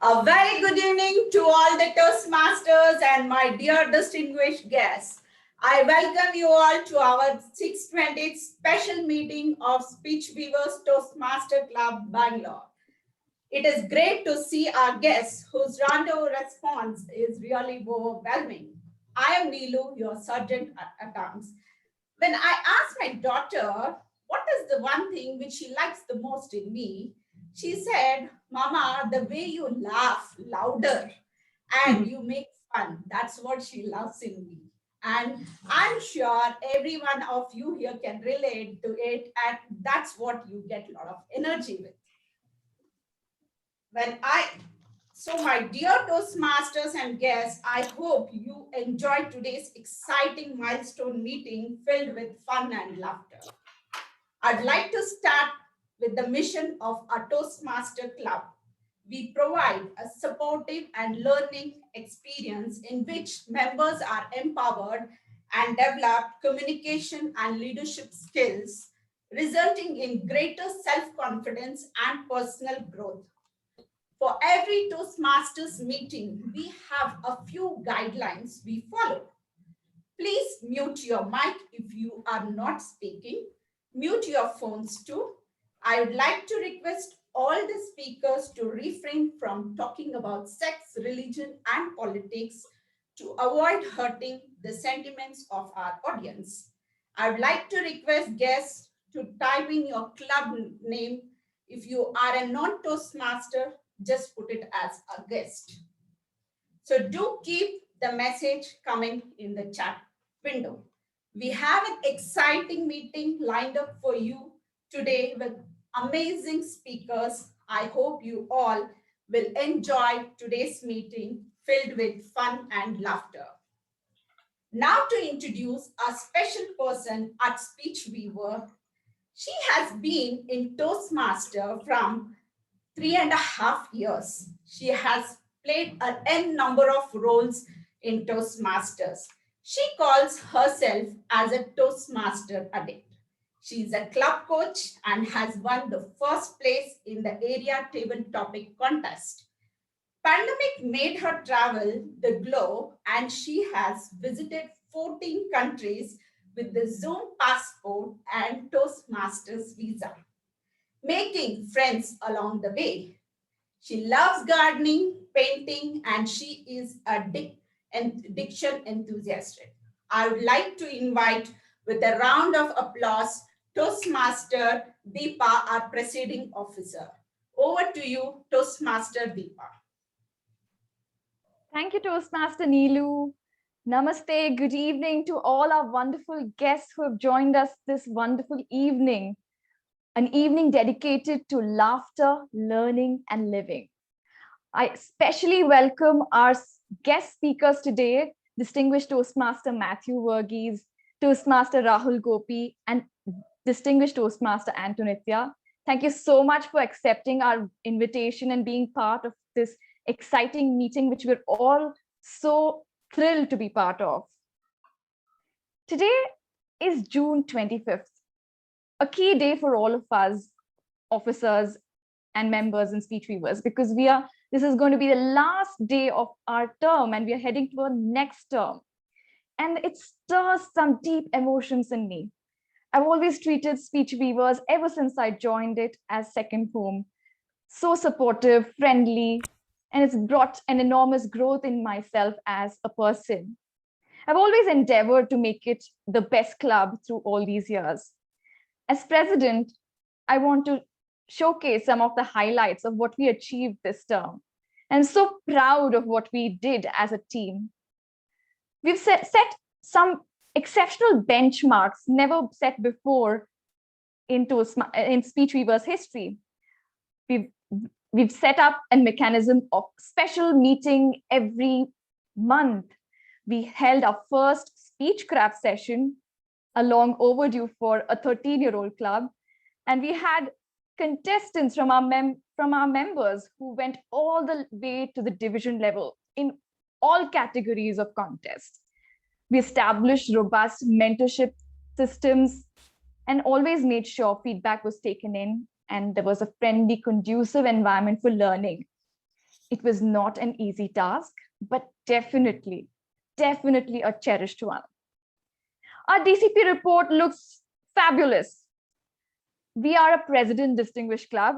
A very good evening to all the Toastmasters and my dear distinguished guests. I welcome you all to our 620th special meeting of Speech Weavers Toastmaster Club, Bangalore. It is great to see our guests whose round-over response is really overwhelming. I am Neelu, your sergeant at accounts. When I asked my daughter, what is the one thing which she likes the most in me? She said, Mama, the way you laugh louder and you make fun, that's what she loves in me. And I'm sure every one of you here can relate to it, and that's what you get a lot of energy with. So my dear Toastmasters and guests, I hope you enjoyed today's exciting milestone meeting filled with fun and laughter. I'd like to start with the mission of our Toastmaster Club. We provide a supportive and learning experience in which members are empowered and develop communication and leadership skills, resulting in greater self-confidence and personal growth. For every Toastmasters meeting, we have a few guidelines we follow. Please mute your mic if you are not speaking. Mute your phones too. I would like to request all the speakers to refrain from talking about sex, religion, and politics to avoid hurting the sentiments of our audience. I would like to request guests to type in your club name. If you are a non-Toastmaster, just put it as a guest. So do keep the message coming in the chat window. We have an exciting meeting lined up for you today with amazing speakers. I hope you all will enjoy today's meeting filled with fun and laughter. Now to introduce a special person at Speech Weaver. She has been in Toastmaster from 3.5 years. She has played an N number of roles in Toastmasters. She calls herself as a Toastmaster addict. She is a club coach and has won the first place in the area table topic contest. Pandemic made her travel the globe and she has visited 14 countries with the Zoom passport and Toastmasters visa, making friends along the way. She loves gardening, painting, and she is a diction enthusiast. I would like to invite, with a round of applause, Toastmaster Deepa, our presiding officer. Over to you, Toastmaster Deepa. Thank you, Toastmaster Neelu. Namaste, good evening to all our wonderful guests who have joined us this wonderful evening. An evening dedicated to laughter, learning, and living. I especially welcome our guest speakers today, distinguished Toastmaster Mathew Varghese, Toastmaster Raghul Gopi, and distinguished Toastmaster Nithyaa. Thank you so much for accepting our invitation and being part of this exciting meeting, which we're all so thrilled to be part of. Today is June 25th. A key day for all of us, officers and members and speech weavers, because this is going to be the last day of our term and we are heading to our next term. And it stirs some deep emotions in me. I've always treated speech weavers ever since I joined it as second home. So supportive, friendly, and it's brought an enormous growth in myself as a person. I've always endeavored to make it the best club through all these years. As president, I want to showcase some of the highlights of what we achieved this term. I'm so proud of what we did as a team. We've set some exceptional benchmarks never set before in Speech Weavers history. We've set up a mechanism of special meeting every month. We held our first speech craft session, a long overdue for a 13-year-old club. And we had contestants from our members who went all the way to the division level in all categories of contest. We established robust mentorship systems and always made sure feedback was taken in and there was a friendly, conducive environment for learning. It was not an easy task, but definitely a cherished one. Our DCP report looks fabulous. We are a President Distinguished Club.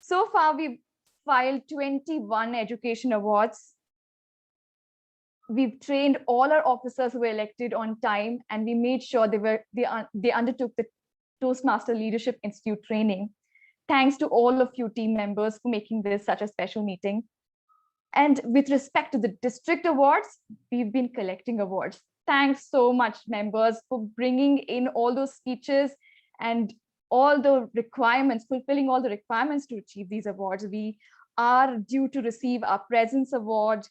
So far, we've filed 21 education awards. We've trained all our officers who were elected on time, and we made sure they undertook the Toastmaster Leadership Institute training. Thanks to all of you team members for making this such a special meeting. And with respect to the district awards, we've been collecting awards. Thanks so much, members, for bringing in all those speeches and all the requirements, fulfilling all the requirements to achieve these awards. We are due to receive our Presence Award.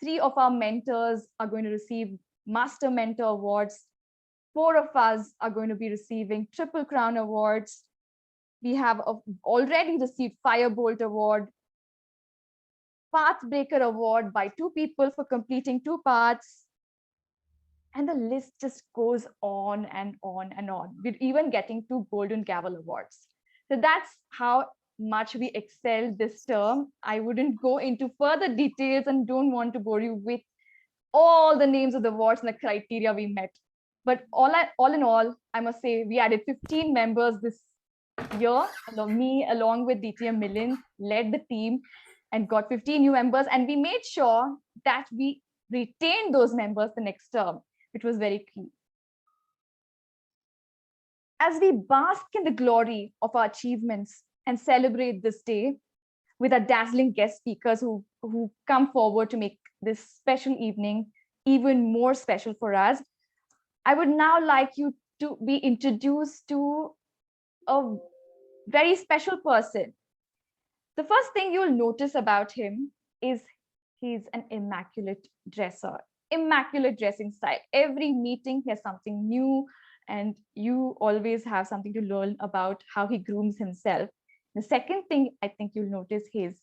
3 of our mentors are going to receive Master Mentor Awards. 4 of us are going to be receiving Triple Crown Awards. We have already received Firebolt Award, Pathbreaker Award by 2 people for completing 2 paths. And the list just goes on and on and on. We're even getting 2 Golden Gavel Awards. So that's how much we excelled this term. I wouldn't go into further details and don't want to bore you with all the names of the awards and the criteria we met. But all in all, I must say we added 15 members this year. Me, along with DTM Milind, led the team and got 15 new members. And we made sure that we retained those members the next term, which was very key. As we bask in the glory of our achievements and celebrate this day with our dazzling guest speakers who come forward to make this special evening even more special for us, I would now like you to be introduced to a very special person. The first thing you'll notice about him is he's an immaculate dresser, immaculate dressing style. Every meeting he has something new, and you always have something to learn about how he grooms himself. The second thing I think you'll notice is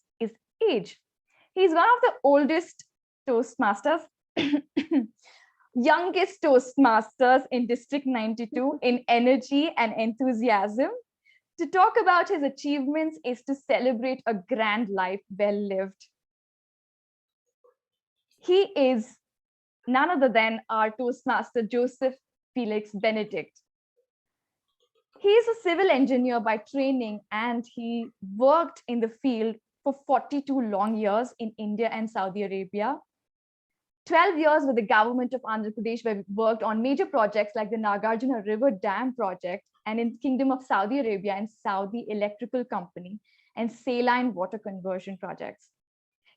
age. He's one of the oldest Toastmasters, youngest Toastmasters in District 92 in energy and enthusiasm. To talk about his achievements is to celebrate a grand life well lived. He is none other than our Toastmaster, Joseph Felix Benedict. He is a civil engineer by training, and he worked in the field for 42 long years in India and Saudi Arabia. 12 years with the government of Andhra Pradesh, where we worked on major projects like the Nagarjuna River Dam project, and in Kingdom of Saudi Arabia and Saudi Electrical Company and saline water conversion projects.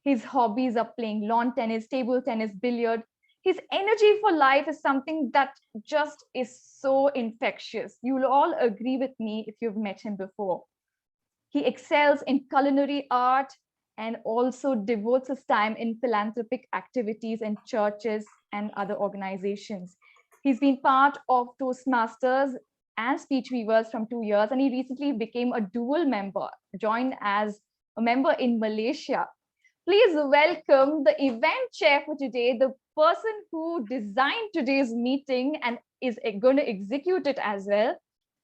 His hobbies are playing lawn tennis, table tennis, billiard. His energy for life is something that just is so infectious. You'll all agree with me if you've met him before. He excels in culinary art and also devotes his time in philanthropic activities in churches and other organizations. He's been part of Toastmasters and Speech Weavers from 2 years, and he recently became a dual member, joined as a member in Malaysia. Please welcome the event chair for today, the person who designed today's meeting and is going to execute it as well,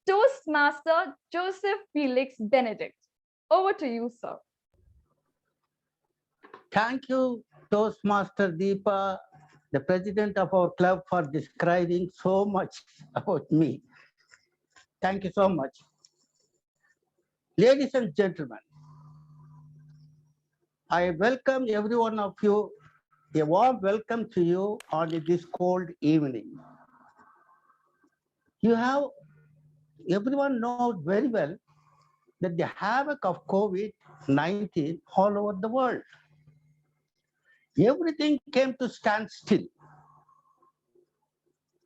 Toastmaster Joseph Felix Benedict. Over to you, sir. Thank you, Toastmaster Deepa, the president of our club, for describing so much about me. Thank you so much. Ladies and gentlemen, I welcome every one of you, a warm welcome to you on this cold evening. Everyone knows very well that the havoc of COVID-19 all over the world. Everything came to stand still.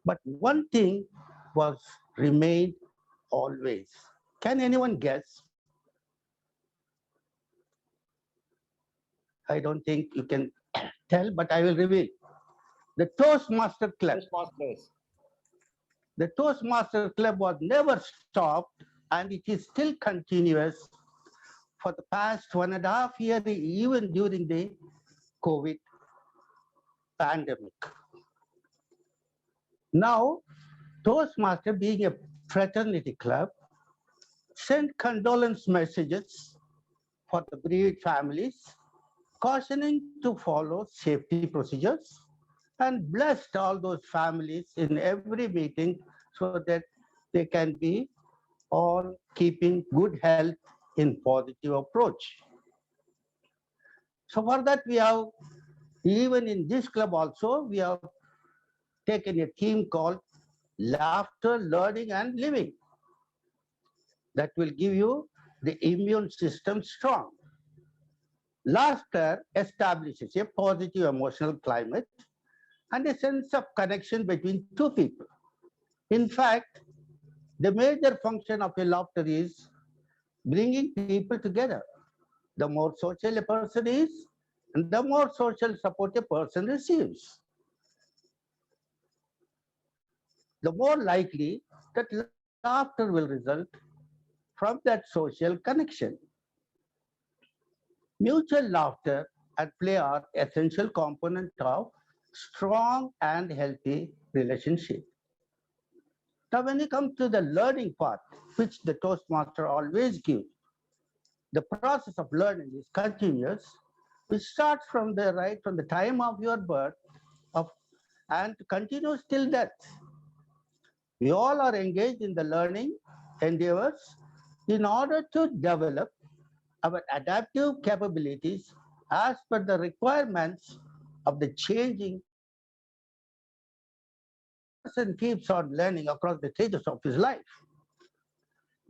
But one thing was remained always. Can anyone guess? I don't think you can tell, but I will reveal. The Toastmaster Club. The Toastmaster Club was never stopped, and it is still continuous for the past 1.5 years, even during the COVID pandemic. Now, Toastmaster, being a fraternity club, sent condolence messages for the bereaved families, cautioning to follow safety procedures, and blessed all those families in every meeting so that they can be all keeping good health in positive approach. So for that we have, even in this club also, we have taken a theme called laughter, learning and living. That will give you the immune system strong. Laughter establishes a positive emotional climate and a sense of connection between two people. In fact, the major function of a laughter is bringing people together. The more social a person is, and the more social support a person receives, the more likely that laughter will result from that social connection. Mutual laughter and play are essential component of strong and healthy relationship. Now, when you come to the learning part, which the Toastmaster always gives, the process of learning is continuous, which starts from the right from the time of your birth of, and continues till death. We all are engaged in the learning endeavors in order to develop our adaptive capabilities as per the requirements of the changing. Person keeps on learning across the stages of his life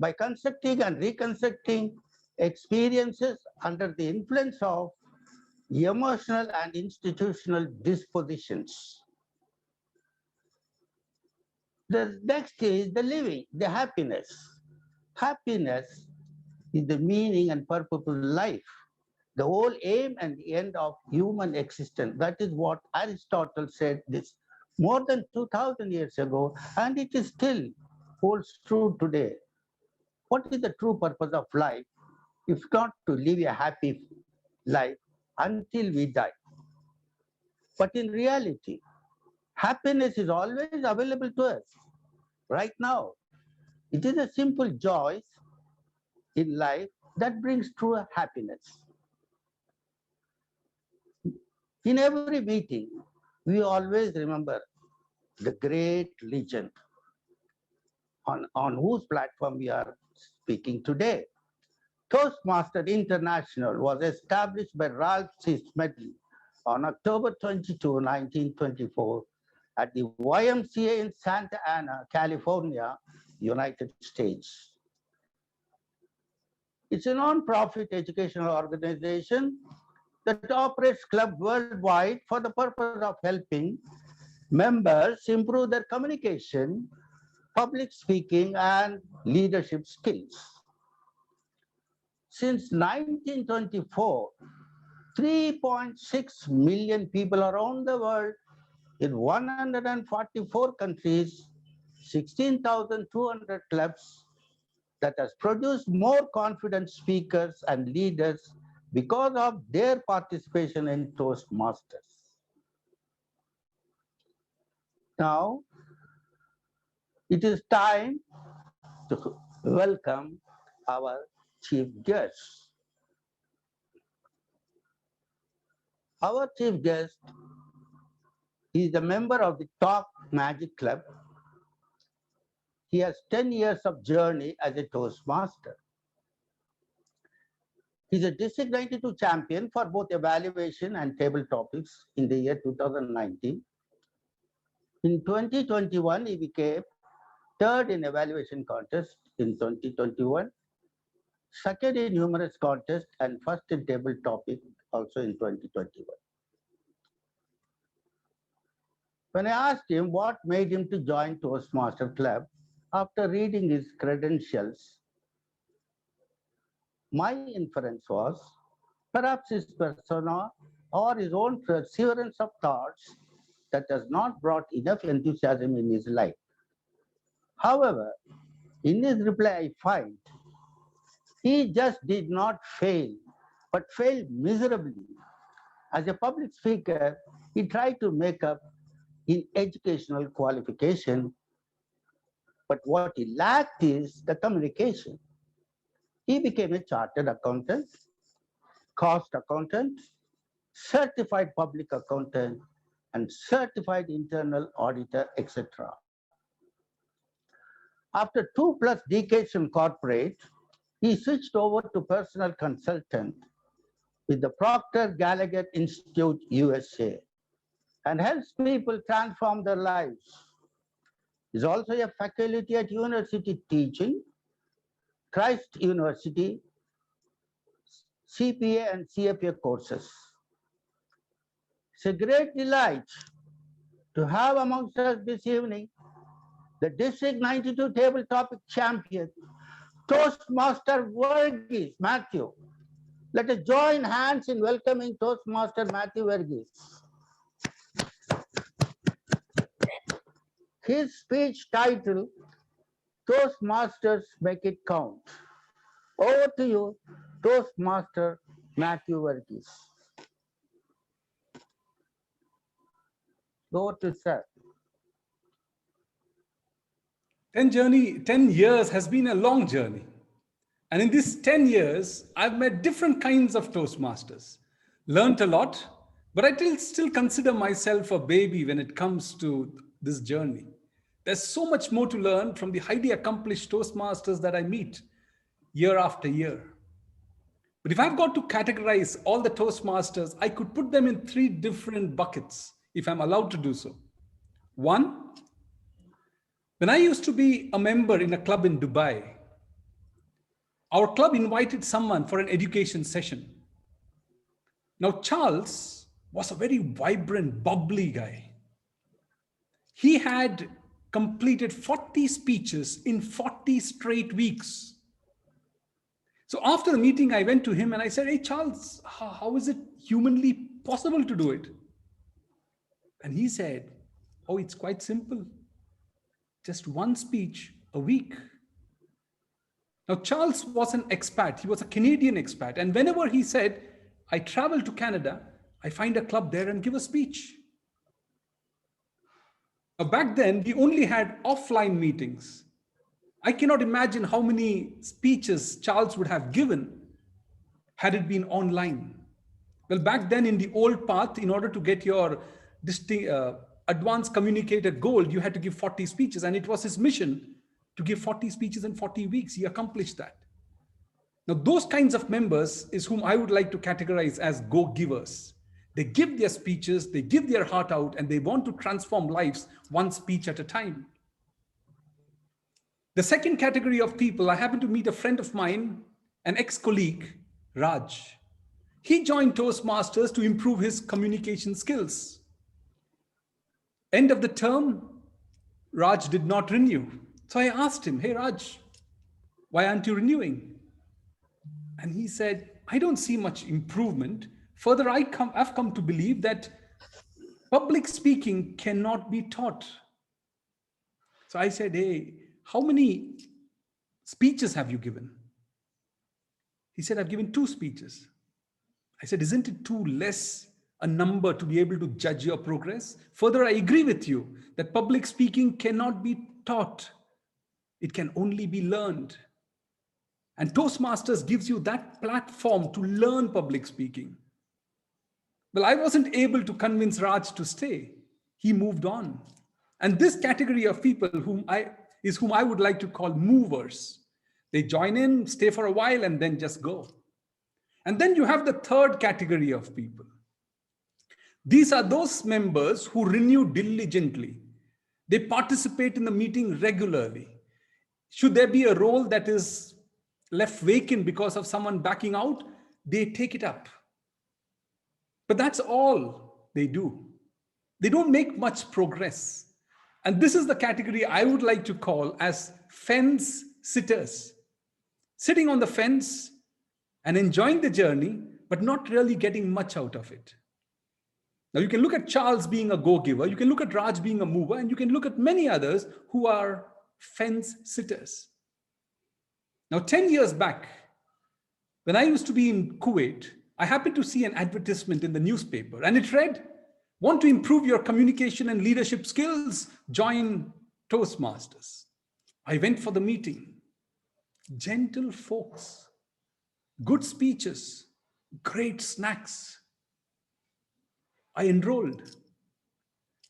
by constructing and reconstructing experiences under the influence of emotional and institutional dispositions. The next is the living, the happiness. Happiness is the meaning and purpose of life, the whole aim and end of human existence. That is what Aristotle said this more than 2000 years ago, and it is still holds true today. What is the true purpose of life if not to live a happy life until we die? But in reality, happiness is always available to us right now. It is a simple joy in life that brings true happiness. In every meeting, we always remember the great legend on whose platform we are speaking today. Toastmaster International was established by Ralph C. Smedley on October 22, 1924, at the YMCA in Santa Ana, California, United States. It's a non-profit educational organization that operates clubs worldwide for the purpose of helping members improve their communication, public speaking, and leadership skills. Since 1924, 3.6 million people around the world in 144 countries, 16,200 clubs that has produced more confident speakers and leaders because of their participation in Toastmasters. Now, it is time to welcome our chief guest. Our chief guest is a member of the Talk Magic Club. He has 10 years of journey as a Toastmaster. He's a District 92 champion for both evaluation and table topics in the year 2019. In 2021, he became third in evaluation contest in 2021, second in humorous contest, and first in table topic also in 2021. When I asked him what made him to join Toastmaster Club, after reading his credentials, my inference was perhaps his persona or his own perseverance of thoughts that has not brought enough enthusiasm in his life. However, in his reply, I find he just did not fail, but failed miserably. As a public speaker, he tried to make up in educational qualification, but what he lacked is the communication. He became a chartered accountant, cost accountant, certified public accountant, and certified internal auditor, etc. After 2+ decades in corporate, he switched over to personal consultant with the Procter Gallagher Institute, USA, and helps people transform their lives. He's also a faculty at university teaching, Christ University, CPA and CFA courses. It's a great delight to have amongst us this evening the District 92 table topic champion, Toastmaster Varghese, Mathew. Let us join hands in welcoming Toastmaster Mathew Varghese. His speech title, Toastmasters Make It Count. Over to you, Toastmaster Mathew Varghese. Over to sir. 10 years has been a long journey. And in these 10 years, I've met different kinds of Toastmasters, learned a lot, but I still consider myself a baby when it comes to this journey. There's so much more to learn from the highly accomplished Toastmasters that I meet year after year. But if I've got to categorize all the Toastmasters, I could put them in 3 different buckets, if I'm allowed to do so. One, when I used to be a member in a club in Dubai, our club invited someone for an education session. Now, Charles was a very vibrant, bubbly guy. He had completed 40 speeches in 40 straight weeks. So after the meeting, I went to him and I said, "Hey, Charles, how is it humanly possible to do it?" And he said, "Oh, it's quite simple. Just 1 speech a week." Now, Charles was an expat. He was a Canadian expat. And whenever he said, "I travel to Canada, I find a club there and give a speech." Now, back then, we only had offline meetings. I cannot imagine how many speeches Charles would have given had it been online. Well, back then in the old path, in order to get your advanced communicator gold, you had to give 40 speeches. And it was his mission to give 40 speeches in 40 weeks. He accomplished that. Now, those kinds of members is whom I would like to categorize as go-givers. They give their speeches, they give their heart out, and they want to transform lives 1 speech at a time. The second category of people, I happened to meet a friend of mine, an ex-colleague, Raj. He joined Toastmasters to improve his communication skills. End of the term, Raj did not renew. So I asked him, "Hey, Raj, why aren't you renewing?" And he said, "I don't see much improvement. Further, I've come to believe that public speaking cannot be taught." So I said, "Hey, how many speeches have you given?" He said, "I've given 2 speeches." I said, "Isn't it too less a number to be able to judge your progress?" Further, I agree with you that public speaking cannot be taught. It can only be learned. And Toastmasters gives you that platform to learn public speaking. Well, I wasn't able to convince Raj to stay. He moved on. And this category of people whom I would like to call movers. They join in, stay for a while, and then just go. And then you have the third category of people. These are those members who renew diligently. They participate in the meeting regularly. Should there be a role that is left vacant because of someone backing out, they take it up. But that's all they do. They don't make much progress. And this is the category I would like to call as fence sitters. Sitting on the fence and enjoying the journey, but not really getting much out of it. Now you can look at Charles being a go-giver, you can look at Raj being a mover, and you can look at many others who are fence sitters. Now 10 years back, when I used to be in Kuwait, I happened to see an advertisement in the newspaper, and it read, "Want to improve your communication and leadership skills? Join Toastmasters." I went for the meeting. Gentle folks, good speeches, great snacks. I enrolled.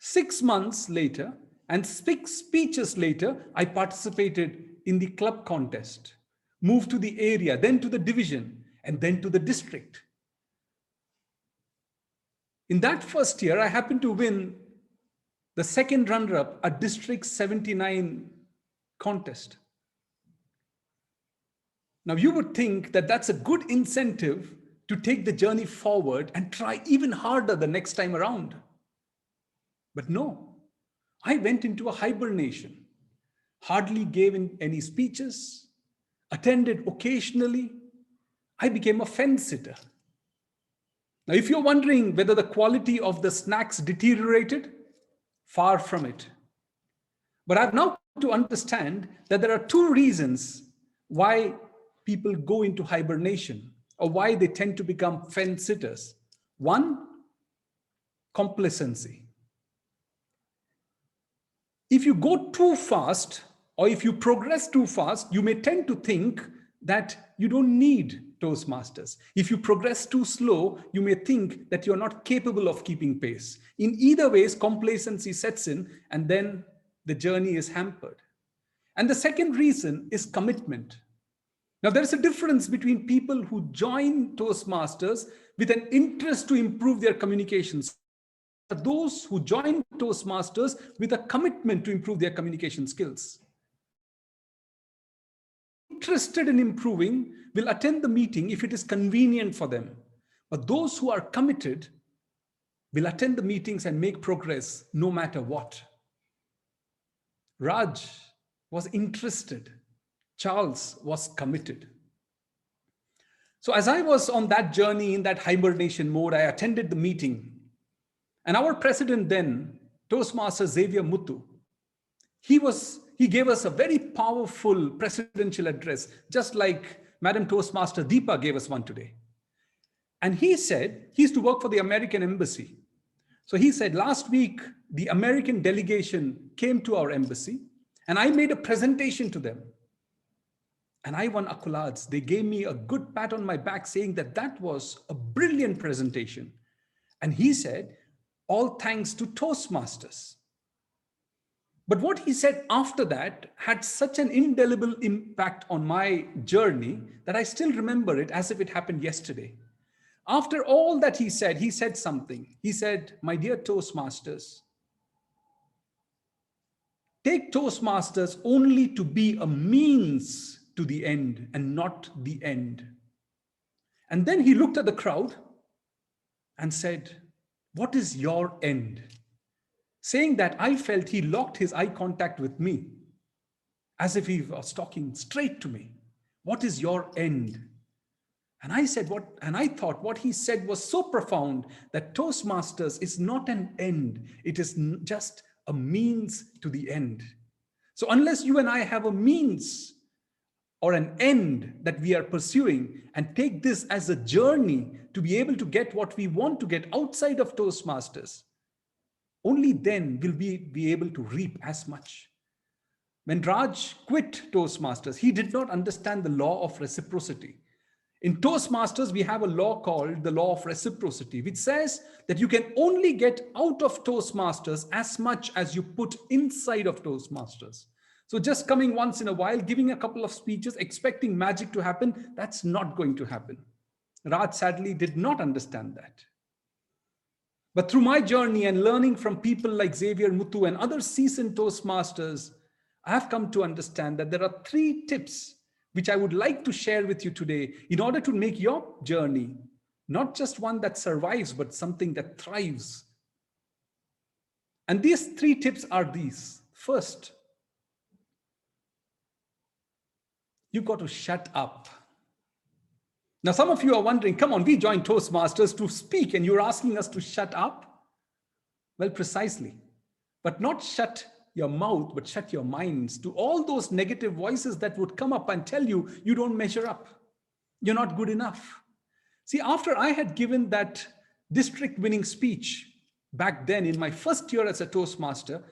6 months later and 6 speeches later, I participated in the club contest, moved to the area, then to the division, and then to the district. In that first year, I happened to win the second runner-up at District 79 contest. Now, you would think that that's a good incentive to take the journey forward and try even harder the next time around. But no, I went into a hibernation, hardly gave any speeches, attended occasionally. I became a fence sitter. Now, if you're wondering whether the quality of the snacks deteriorated, far from it. But I've now come to understand that there are 2 reasons why people go into hibernation or why they tend to become fence sitters. One, complacency. If you go too fast or if you progress too fast, you may tend to think that you don't need Toastmasters. If you progress too slow, you may think that you're not capable of keeping pace. In either ways, complacency sets in and then the journey is hampered. And the second reason is commitment. Now, there is a difference between people who join Toastmasters with an interest to improve their communications. Those who join Toastmasters with a commitment to improve their communication skills. Interested in improving will attend the meeting if it is convenient for them. But those who are committed will attend the meetings and make progress no matter what. Raj was interested. Charles was committed. So as I was on that journey in that hibernation mode, I attended the meeting. And our president then, Toastmaster Xavier Muthu, he gave us a very powerful presidential address, just like Madam Toastmaster Deepa gave us one today. And he said, he used to work for the American embassy. So he said, last week, the American delegation came to our embassy and I made a presentation to them. And I won accolades. They gave me a good pat on my back saying that that was a brilliant presentation. And he said, all thanks to Toastmasters. But what he said after that had such an indelible impact on my journey that I still remember it as if it happened yesterday. After all that he said something. He said, my dear Toastmasters, take Toastmasters only to be a means to the end and not the end. And then he looked at the crowd and said, what is your end? Saying that, I felt he locked his eye contact with me as if he was talking straight to me. What is your end? And I said, I thought what he said was so profound that Toastmasters is not an end. It is just a means to the end. So unless you and I have a means or an end that we are pursuing and take this as a journey to be able to get what we want to get outside of Toastmasters, only then will we be able to reap as much. When Raj quit Toastmasters, he did not understand the law of reciprocity. In Toastmasters, we have a law called the Law of Reciprocity, which says that you can only get out of Toastmasters as much as you put inside of Toastmasters. So just coming once in a while, giving a couple of speeches, expecting magic to happen, that's not going to happen. Raj sadly did not understand that. But through my journey and learning from people like Xavier Muthu and other seasoned Toastmasters, I have come to understand that there are 3 tips which I would like to share with you today in order to make your journey not just one that survives, but something that thrives. And these 3 tips are these. First, you've got to shut up. Now, some of you are wondering, come on, we joined Toastmasters to speak and you're asking us to shut up? Well, precisely, but not shut your mouth, but shut your minds to all those negative voices that would come up and tell you, you don't measure up. You're not good enough. See, after I had given that district winning speech back then in my first year as a Toastmaster,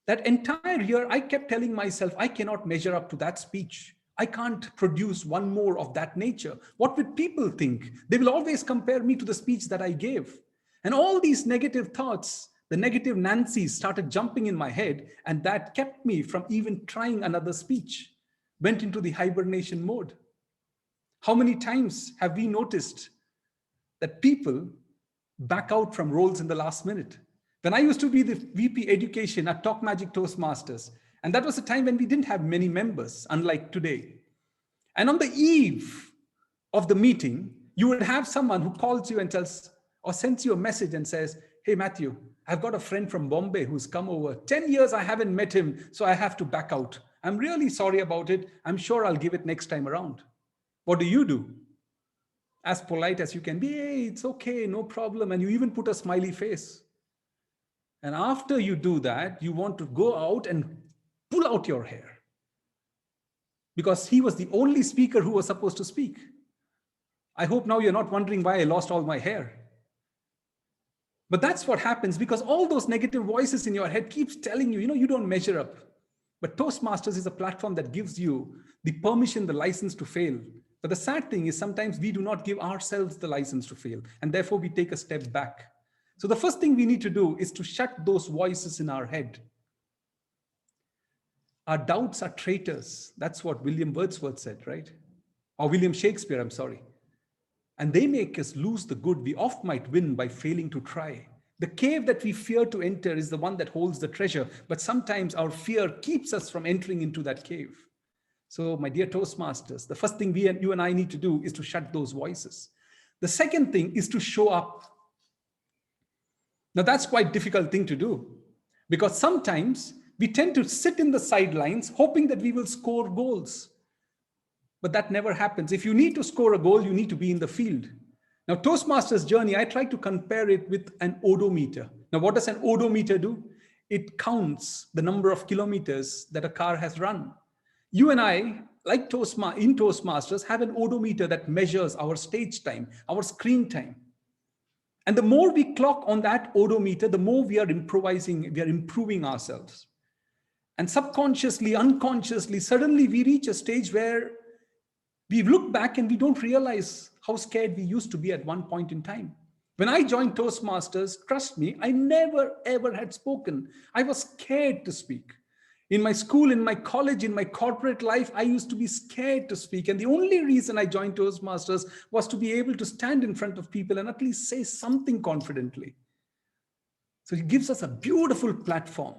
that entire year, I kept telling myself, I cannot measure up to that speech. I can't produce one more of that nature. What would people think? They will always compare me to the speech that I gave. And all these negative thoughts, the negative Nancy's started jumping in my head, and that kept me from even trying another speech, went into the hibernation mode. How many times have we noticed that people back out from roles in the last minute? When I used to be the VP Education at Talk Magic Toastmasters, and that was a time when we didn't have many members, unlike today. And on the eve of the meeting, you would have someone who calls you and tells or sends you a message and says, hey, Mathew, I've got a friend from Bombay who's come over. 10 years I haven't met him, so I have to back out. I'm really sorry about it. I'm sure I'll give it next time around. What do? As polite as you can be, hey, it's okay, no problem. And you even put a smiley face. And after you do that, you want to go out and pull out your hair. Because he was the only speaker who was supposed to speak. I hope now you're not wondering why I lost all my hair. But that's what happens, because all those negative voices in your head keeps telling you, you don't measure up. But Toastmasters is a platform that gives you the permission, the license to fail. But the sad thing is sometimes we do not give ourselves the license to fail, and therefore we take a step back. So the first thing we need to do is to shut those voices in our head. Our doubts are traitors. That's what William Wordsworth said, right? Or William Shakespeare, I'm sorry. And they make us lose the good we oft might win by failing to try. The cave that we fear to enter is the one that holds the treasure, but sometimes our fear keeps us from entering into that cave. So my dear Toastmasters, the first thing you and I need to do is to shut those voices. The second thing is to show up. Now that's quite a difficult thing to do, because sometimes we tend to sit in the sidelines hoping that we will score goals. But that never happens. If you need to score a goal, you need to be in the field. Now, Toastmasters journey, I try to compare it with an odometer. Now, what does an odometer do? It counts the number of kilometers that a car has run. You and I, like in Toastmasters, have an odometer that measures our stage time, our screen time. And the more we clock on that odometer, the more we are improvising, we are improving ourselves. And subconsciously, unconsciously, suddenly we reach a stage where we look back and we don't realize how scared we used to be at one point in time. When I joined Toastmasters, trust me, I never ever had spoken. I was scared to speak. In my school, in my college, in my corporate life, I used to be scared to speak. And the only reason I joined Toastmasters was to be able to stand in front of people and at least say something confidently. So it gives us a beautiful platform.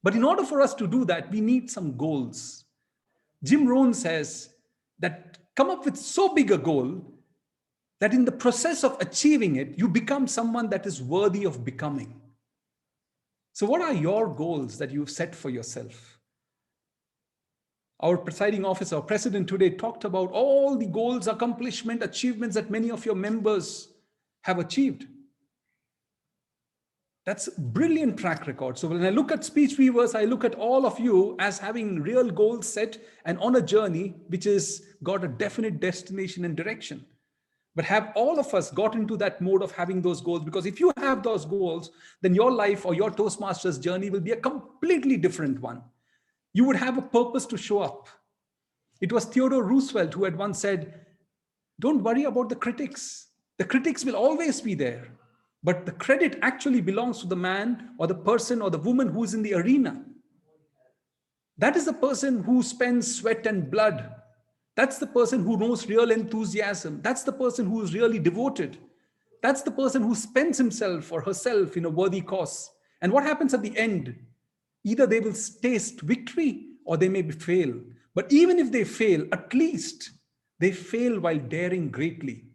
But in order for us to do that, we need some goals. Jim Rohn says that come up with so big a goal that in the process of achieving it, you become someone that is worthy of becoming. So what are your goals that you've set for yourself? Our presiding officer, our president today talked about all the goals, accomplishment, achievements that many of your members have achieved. That's a brilliant track record. So when I look at speech weavers, I look at all of you as having real goals set and on a journey which has got a definite destination and direction. But have all of us got into that mode of having those goals? Because if you have those goals, then your life or your Toastmasters journey will be a completely different one. You would have a purpose to show up. It was Theodore Roosevelt who had once said, don't worry about the critics. The critics will always be there. But the credit actually belongs to the man or the person or the woman who is in the arena. That is the person who spends sweat and blood. That's the person who knows real enthusiasm. That's the person who is really devoted. That's the person who spends himself or herself in a worthy cause. And what happens at the end? Either they will taste victory or they may fail. But even if they fail, at least they fail while daring greatly.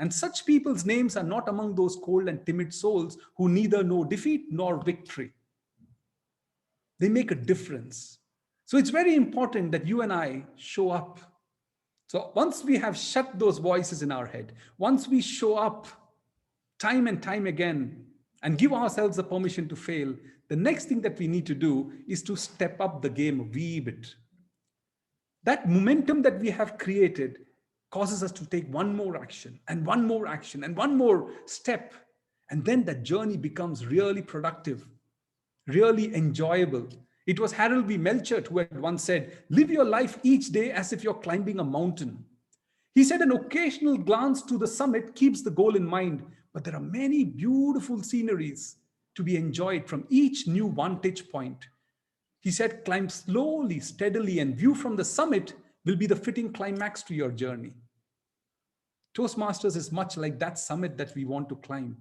And such people's names are not among those cold and timid souls who neither know defeat nor victory. They make a difference. So it's very important that you and I show up. So once we have shut those voices in our head, once we show up time and time again and give ourselves the permission to fail, the next thing that we need to do is to step up the game a wee bit. That momentum that we have created causes us to take one more action and one more action and one more step. And then that journey becomes really productive, really enjoyable. It was Harold B. Melchert who had once said, live your life each day as if you're climbing a mountain. He said an occasional glance to the summit keeps the goal in mind, but there are many beautiful sceneries to be enjoyed from each new vantage point. He said, climb slowly, steadily, and view from the summit will be the fitting climax to your journey. Toastmasters is much like that summit that we want to climb.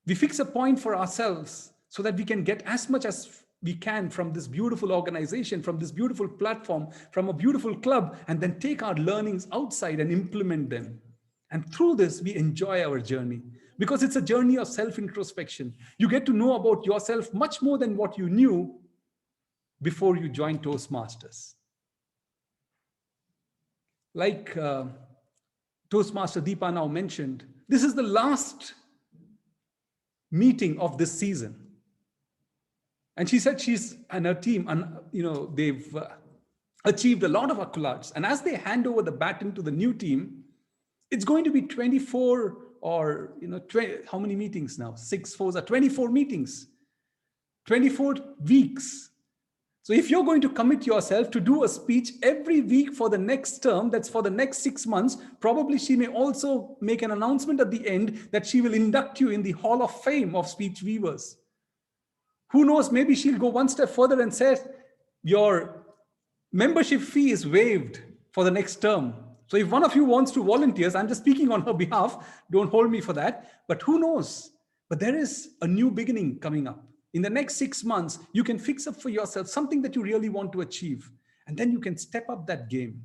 We fix a point for ourselves so that we can get as much as we can from this beautiful organization, from this beautiful platform, from a beautiful club, and then take our learnings outside and implement them. And through this, we enjoy our journey because it's a journey of self-introspection. You get to know about yourself much more than what you knew before you joined Toastmasters. Like Toastmaster Deepa now mentioned, this is the last meeting of this season. And she said she's and her team, and they've achieved a lot of accolades. And as they hand over the baton to the new team, it's going to be 24 or 20, how many meetings now? 6 4s are 24 meetings, 24 weeks. So if you're going to commit yourself to do a speech every week for the next term, that's for the next 6 months, probably she may also make an announcement at the end that she will induct you in the Hall of Fame of speech weavers. Who knows, maybe she'll go one step further and say, your membership fee is waived for the next term. So if one of you wants to volunteer, I'm just speaking on her behalf, don't hold me for that, but who knows? But there is a new beginning coming up. In the next 6 months, you can fix up for yourself something that you really want to achieve. And then you can step up that game,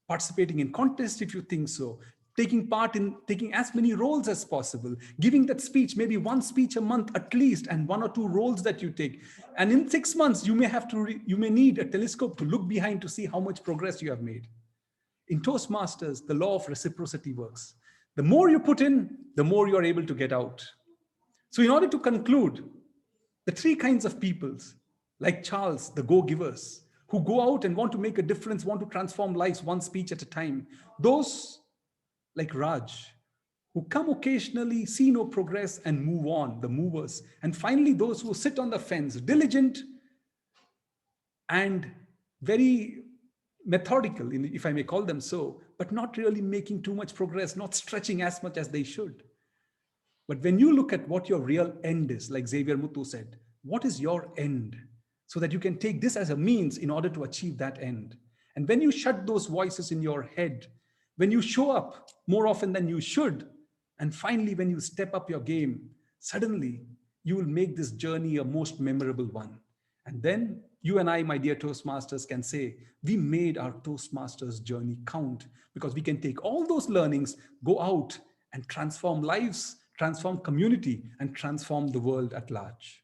participating in contests if you think so, taking part in taking as many roles as possible, giving that speech, maybe one speech a month at least, and 1 or 2 roles that you take. And in 6 months, you may need a telescope to look behind to see how much progress you have made. In Toastmasters, the law of reciprocity works. The more you put in, the more you're able to get out. So in order to conclude, the 3 kinds of peoples, like Charles, the go-givers, who go out and want to make a difference, want to transform lives one speech at a time. Those like Raj, who come occasionally, see no progress and move on, the movers. And finally, those who sit on the fence, diligent and very methodical, if I may call them so, but not really making too much progress, not stretching as much as they should. But when you look at what your real end is, like Xavier Muthu said, what is your end? So that you can take this as a means in order to achieve that end. And when you shut those voices in your head, when you show up more often than you should, and finally, when you step up your game, suddenly you will make this journey a most memorable one. And then you and I, my dear Toastmasters, can say, we made our Toastmasters journey count, because we can take all those learnings, go out and transform lives, transform community, and transform the world at large.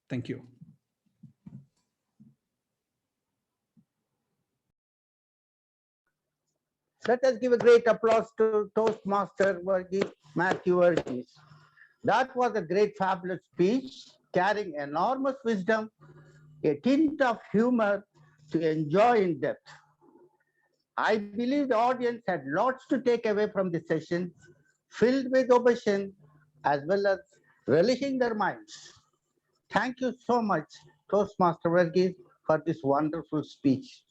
Thank you. Let us give a great applause to Toastmaster Varghese, Mathew Varghese. That was a great, fabulous speech, carrying enormous wisdom, a tint of humor to enjoy in depth. I believe the audience had lots to take away from the session, filled with obsession, as well as relishing their minds. Thank you so much, Toastmaster Varghese, for this wonderful speech.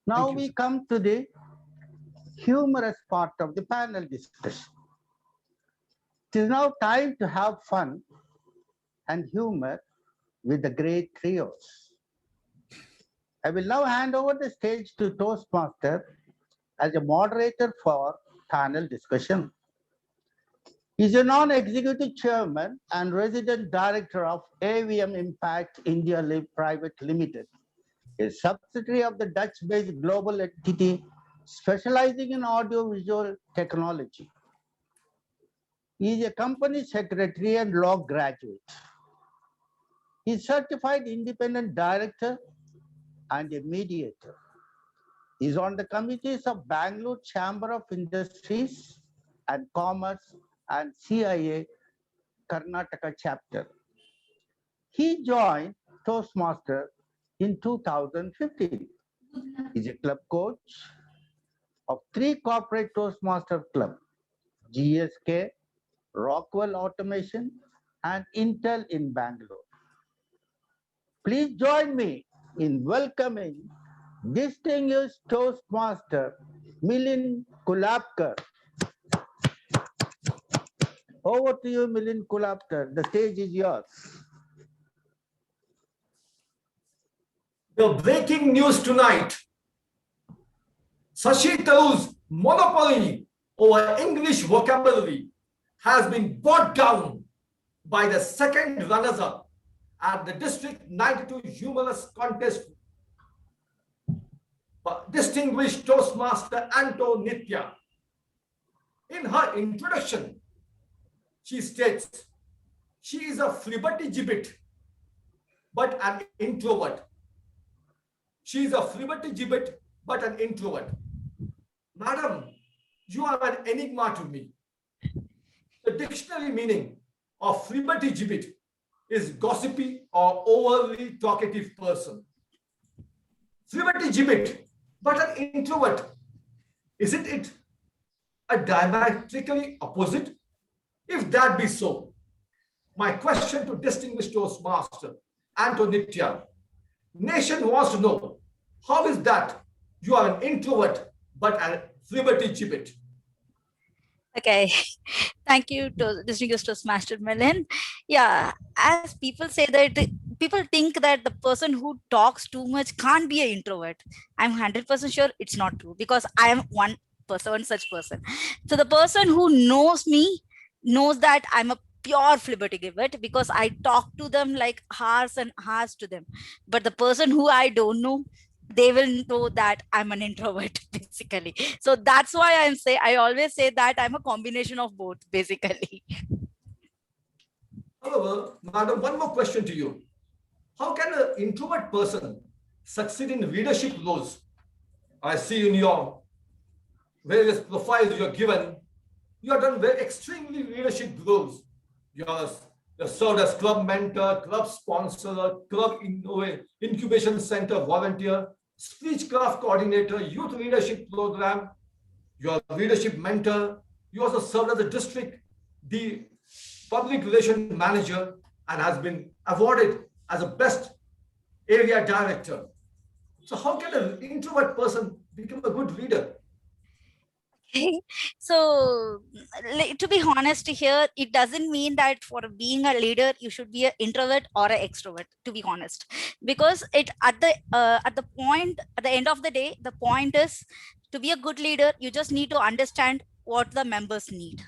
Now we come to the humorous part of the panel discussion. It is now time to have fun and humor with the great trios. I will now hand over the stage to Toastmaster as a moderator for panel discussion. He is a non-executive chairman and resident director of AVM Impact India Private Limited, a subsidiary of the Dutch-based global entity specializing in audiovisual technology. He is a company secretary and law graduate. He is certified independent director and a mediator. He is on the committees of Bangalore Chamber of Industries and Commerce and CIA Karnataka chapter. He joined Toastmaster in 2015. He is a club coach of 3 corporate Toastmaster clubs, GSK, Rockwell Automation, and Intel in Bangalore. Please join me in welcoming distinguished Toastmaster Milind Kulapkar. Over to you, Milind Kulapkar. The stage is yours. The breaking news tonight. Shashi Tharoor's monopoly over English vocabulary has been brought down by the second runners-up at the District 92 Humorous Contest, distinguished Toastmaster Nithyaa. In her introduction, she states, she is a flibbertigibbet, but an introvert. She is a flibbertigibbet, but an introvert. Madam, you are an enigma to me. The dictionary meaning of flibbertigibbet is gossipy or overly talkative person. Flibbertigibbet, but an introvert. Isn't it a diametrically opposite? If that be so, my question to distinguished Toastmaster Nithyaa, nation wants to know, how is that you are an introvert but a flibbertigibbet? Okay, thank you to distinguished Toastmaster Milind. Yeah, as people say that people think that the person who talks too much can't be an introvert. I'm 100% sure it's not true because I am one such person. So the person who knows me knows that I'm a pure flibbertigibbet because I talk to them like hours and hours to them. But the person who I don't know, they will know that I'm an introvert basically. So that's why I always say that I'm a combination of both basically. However, madam, one more question to you. How can an introvert person succeed in leadership roles? I see in your various profiles you're given, you have done very extremely leadership roles. You have served as club mentor, club sponsor, club incubation center volunteer, speechcraft coordinator, youth leadership program. You're a leadership mentor. You also served as the public relation manager and has been awarded as a best area director. So how can an introvert person become a good leader? So to be honest here, it doesn't mean that for being a leader you should be an introvert or an extrovert, to be honest, because it at the end of the day, the point is to be a good leader you just need to understand what the members need.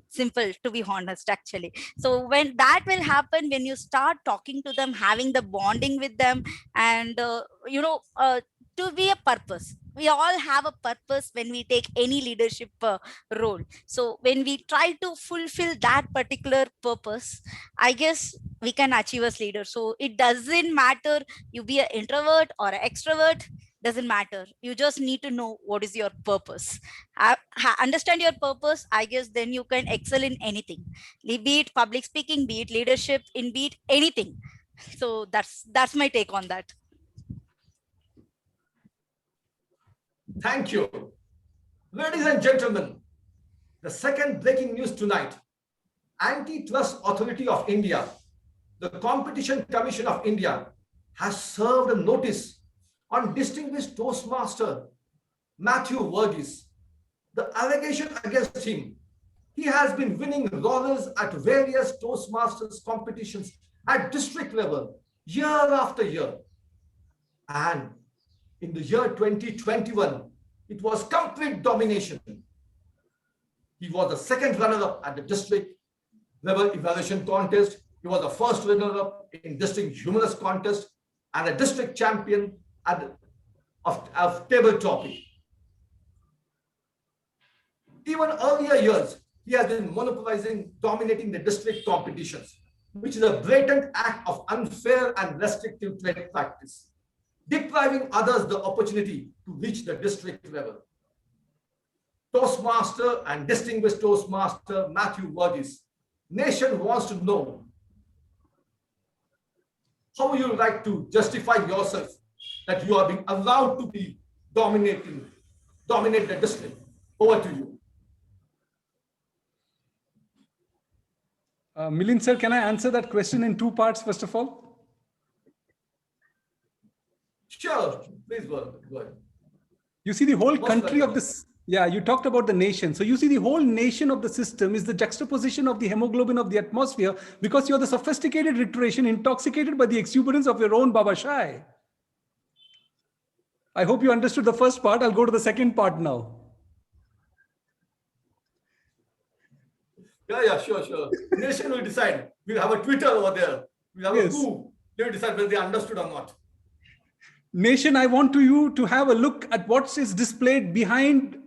Simple, to be honest, actually. So when that will happen, when you start talking to them, having the bonding with them, and to be a purpose, we all have a purpose when we take any leadership role. So when we try to fulfill that particular purpose, I guess we can achieve as leaders. So it doesn't matter you be an introvert or an extrovert, doesn't matter. You just need to know what is your purpose. Understand your purpose, I guess then you can excel in anything, be it public speaking, be it leadership, be it anything. So that's my take on that. Thank you. Ladies and gentlemen, the second breaking news tonight. Antitrust Authority of India, the Competition Commission of India, has served a notice on distinguished Toastmaster Mathew Varghese. The allegation against him, he has been winning laurels at various Toastmasters competitions at district level year after year. And in the year 2021, it was complete domination. He was the second runner-up at the district level evaluation contest. He was the first runner-up in district humorous contest and a district champion of table topic. Even earlier years, he has been monopolizing, dominating the district competitions, which is a blatant act of unfair and restrictive trade practice, depriving others the opportunity to reach the district level. Toastmaster and distinguished Toastmaster Mathew Varghese, nation wants to know how you like to justify yourself that you are being allowed to be dominate the district. Over to you. Milind sir, can I answer that question in two parts, first of all? Sure, please go ahead. You see, the whole country of this Yeah, you talked about the nation. So you see the whole nation of the system is the juxtaposition of the hemoglobin of the atmosphere because you're the sophisticated rhetorician intoxicated by the exuberance of your own Baba Shai. I hope you understood the first part. I'll go to the second part now. Yeah, sure. Nation will decide. We'll have a Twitter over there. We'll have a Yes. Google. They will decide whether they understood or not. Nation, I want you to have a look at what is displayed behind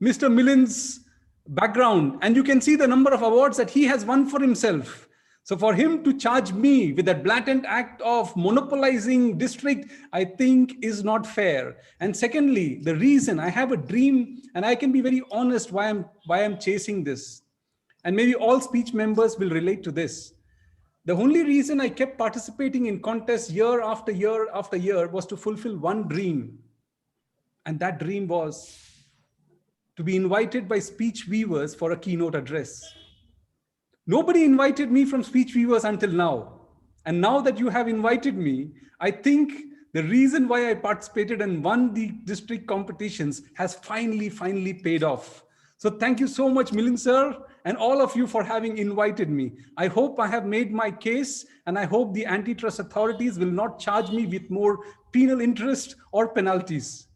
Mr. Milind's background. And you can see the number of awards that he has won for himself. So for him to charge me with that blatant act of monopolizing district, I think is not fair. And secondly, the reason I have a dream, and I can be very honest why I'm chasing this. And maybe all speech members will relate to this. The only reason I kept participating in contests year after year after year was to fulfill one dream. And that dream was to be invited by speech weavers for a keynote address. Nobody invited me from speech weavers until now. And now that you have invited me, I think the reason why I participated and won the district competitions has finally paid off. So thank you so much, Milind sir, and all of you for having invited me. I hope I have made my case, and I hope the antitrust authorities will not charge me with more penal interest or penalties.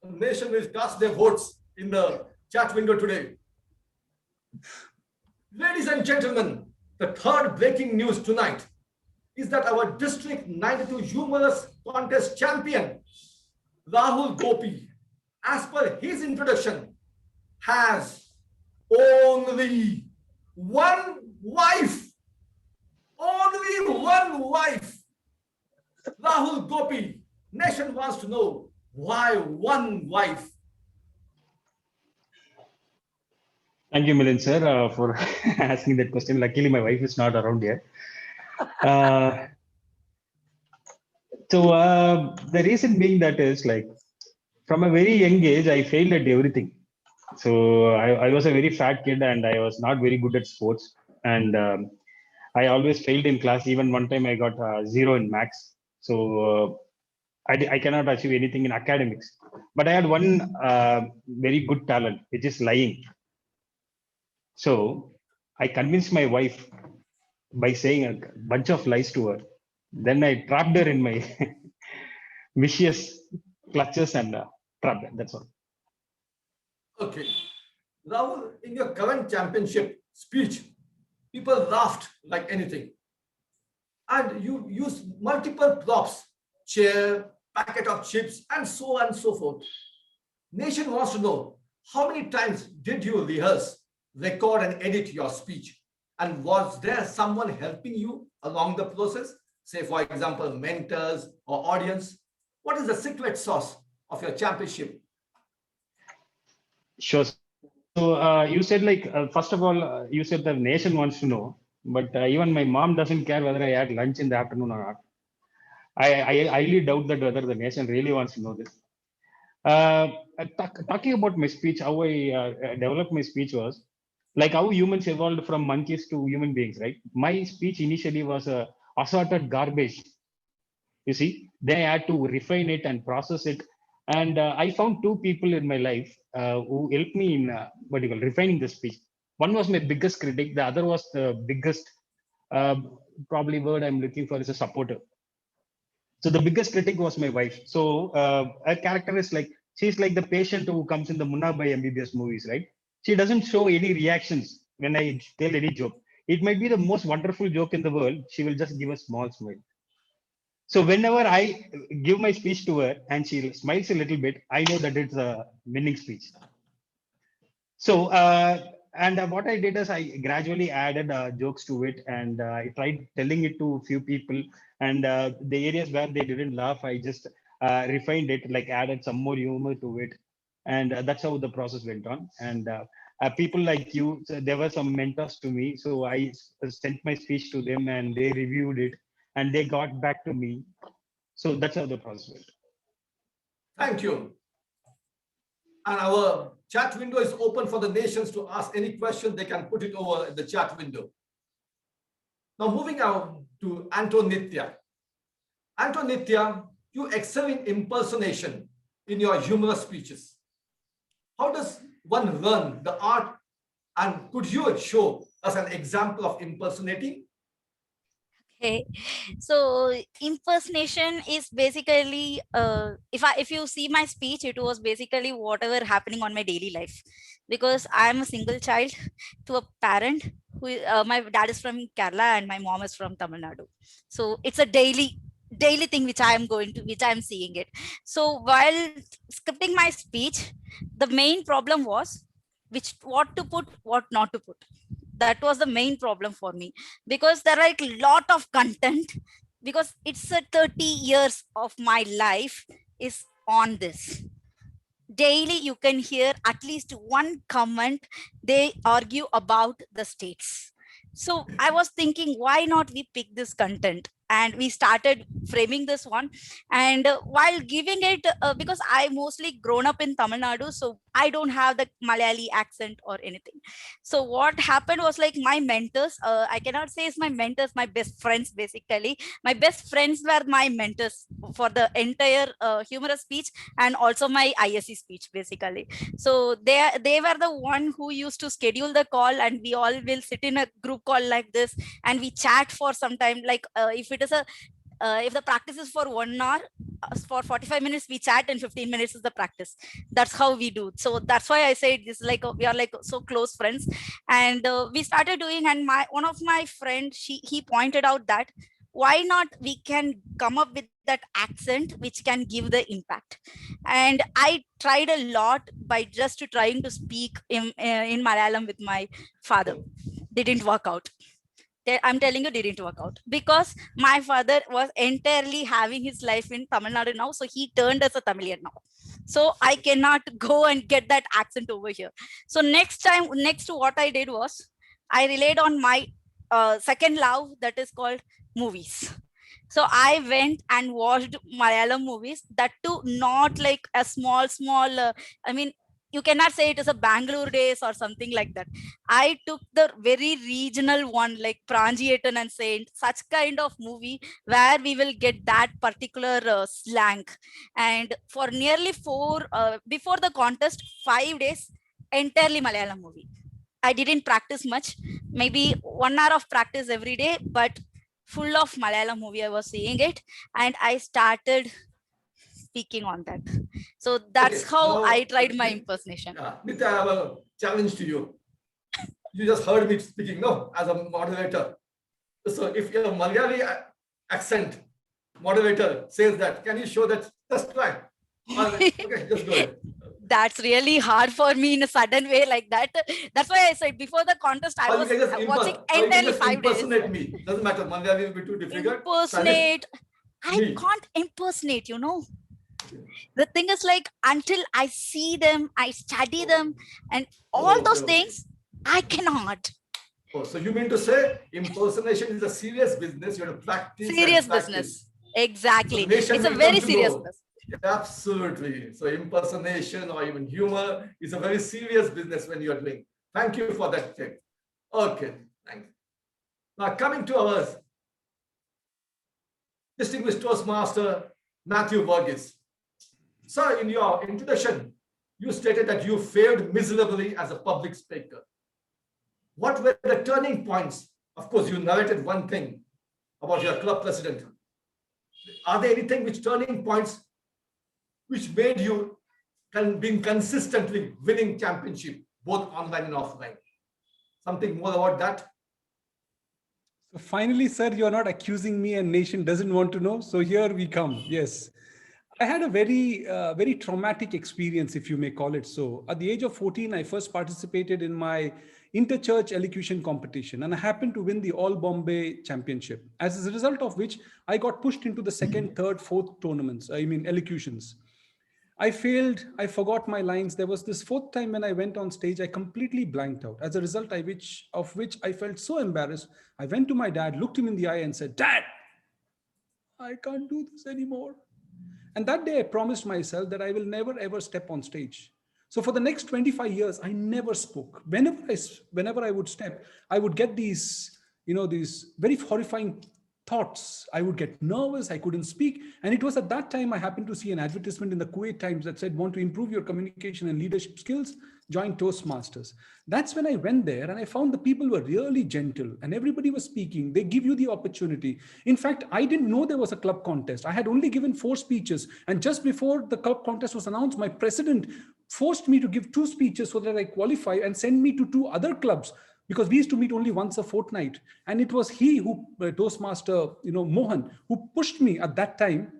The nation will cast their votes in the chat window today. Ladies and gentlemen, the third breaking news tonight is that our District 92 Humorous Contest champion, Raghul Gopi, as per his introduction, has only one wife. Only one wife. Raghul Gopi, nation wants to know why one wife. Thank you, Milind sir, for asking that question. Luckily, my wife is not around here. The reason being that is like from a very young age, I failed at everything. So I was a very fat kid and I was not very good at sports. And I always failed in class. Even one time I got 0 in maths. So I cannot achieve anything in academics. But I had one very good talent, which is lying. So I convinced my wife by saying a bunch of lies to her. Then I trapped her in my vicious clutches and trapped her. That's all. Okay. Rahul, in your current championship speech, people laughed like anything. And you used multiple props, chair, packet of chips, and so on and so forth. Nation wants to know, how many times did you rehearse, record and edit your speech? And was there someone helping you along the process? Say, for example, mentors or audience? What is the secret sauce of your championship? Sure. So you said like, first of all, you said the nation wants to know, but even my mom doesn't care whether I had lunch in the afternoon or not. I highly doubt that whether the nation really wants to know this. Talking about my speech, how I developed my speech was like how humans evolved from monkeys to human beings, right? My speech initially was a assorted garbage. You see, then I had to refine it and process it. And I found 2 people in my life who helped me in refining the speech. One was my biggest critic. The other was the biggest, probably word I'm looking for is a supporter. So the biggest critic was my wife. So her character is like, she's like the patient who comes in the Munna by MBBS movies, right? She doesn't show any reactions when I tell any joke. It might be the most wonderful joke in the world. She will just give a small smile. So whenever I give my speech to her and she smiles a little bit, I know that it's a winning speech. So, what I did is I gradually added jokes to it and I tried telling it to a few people, and the areas where they didn't laugh, I just refined it, like added some more humor to it. And that's how the process went on. And people like you, so there were some mentors to me. So I sent my speech to them and they reviewed it and they got back to me. So that's how the process went. Thank you. And our chat window is open for the nations to ask any question. They can put it over in the chat window. Now moving on to Nithyaa. Nithyaa, you excel in impersonation in your humorous speeches. how does one learn the art? And could you show us an example of impersonating? Okay, so impersonation is basically if you see my speech, it was basically whatever happening on my daily life, because I am a single child to a parent who my dad is from Kerala and my mom is from Tamil Nadu. So it's a daily thing which I am seeing it. So while scripting my speech, the main problem was what to put, what not to put. That was the main problem for me, because there are like a lot of content, because it's a 30 years of my life is on this. Daily you can hear at least one comment, they argue about the states. So I was thinking, why not we pick this content, and we started framing this one. And while giving it, because I mostly grown up in Tamil Nadu, so I don't have the Malayali accent or anything. So what happened was, like, my mentors, I cannot say it's my mentors, my best friends. Basically my best friends were my mentors for the entire humorous speech and also my ISE speech, basically. So they were the one who used to schedule the call, and we all will sit in a group call like this, and we chat for some time. Like if it is a if the practice is for 1 hour, for 45 minutes we chat and 15 minutes is the practice. That's how we do. So that's why I said this, like we are like so close friends. And we started doing, and my one of my friends, he pointed out that why not we can come up with that accent which can give the impact. And I tried a lot by just trying to speak in Malayalam with my father. Didn't work out. I'm telling you, didn't work out, because my father was entirely having his life in Tamil Nadu now. So he turned as a Tamilian now. So I cannot go and get that accent over here. So next to what I did was, I relied on my second love, that is called movies. So I went and watched Malayalam movies, that too not like a small, I mean, you cannot say it is a Bangalore days or something like that. I took the very regional one, like Pranjietan and Saint, such kind of movie where we will get that particular slang. And for nearly before the contest, 5 days, entirely Malayalam movie. I didn't practice much, maybe 1 hour of practice every day, but full of Malayalam movie I was seeing it, and I started speaking on that. So that's Okay, how now, I tried my impersonation. Nithya, I have a challenge to you. You just heard me speaking, no, as a moderator. So if your Malayali accent moderator says that, can you show that? Just try. Okay, just go ahead. That's really hard for me in a sudden way like that. That's why I said before the contest, I Or you was can just watching or you can entirely just 5 days. impersonate me. Doesn't matter. Malayali will be too difficult. Impersonate. I me. can't impersonate, you know. The thing is, like, until I see them, I study them, and all those things, I cannot. Oh, so you mean to say impersonation is a serious business? You have to practice. Serious business. Exactly. So it's a very serious business. Absolutely. So impersonation or even humor is a very serious business when you are doing. Thank you for that check. Okay, thanks. Now coming to our distinguished Toastmaster, Mathew Varghese. Sir, in your introduction, you stated that you failed miserably as a public speaker. What were the turning points? Of course, you narrated one thing about your club president. Are there anything which turning points which made you being consistently winning championship, both online and offline? Something more about that? So finally, sir, you're not accusing me and nation doesn't want to know. So here we come. Yes. I had a very traumatic experience, if you may call it so. At the age of 14, I first participated in my interchurch elocution competition, and I happened to win the All Bombay Championship. As a result of which, I got pushed into the second, third, fourth tournaments, elocutions. I failed. I forgot my lines. There was this fourth time when I went on stage, I completely blanked out. As a result of which I felt so embarrassed. I went to my dad, looked him in the eye and said, "Dad, I can't do this anymore." And that day I promised myself that I will never ever step on stage. So for the next 25 years, I never spoke. Whenever I would step, I would get these very horrifying thoughts. I would get nervous. I couldn't speak. And it was at that time I happened to see an advertisement in the Kuwait Times that said, want to improve your communication and leadership skills? Join Toastmasters. That's when I went there and I found the people were really gentle and everybody was speaking. They give you the opportunity. In fact, I didn't know there was a club contest. I had only given 4 speeches. And just before the club contest was announced, my president forced me to give 2 speeches so that I qualify and send me to 2 other clubs, because we used to meet only once a fortnight. And it was he who, Toastmaster, Mohan, who pushed me at that time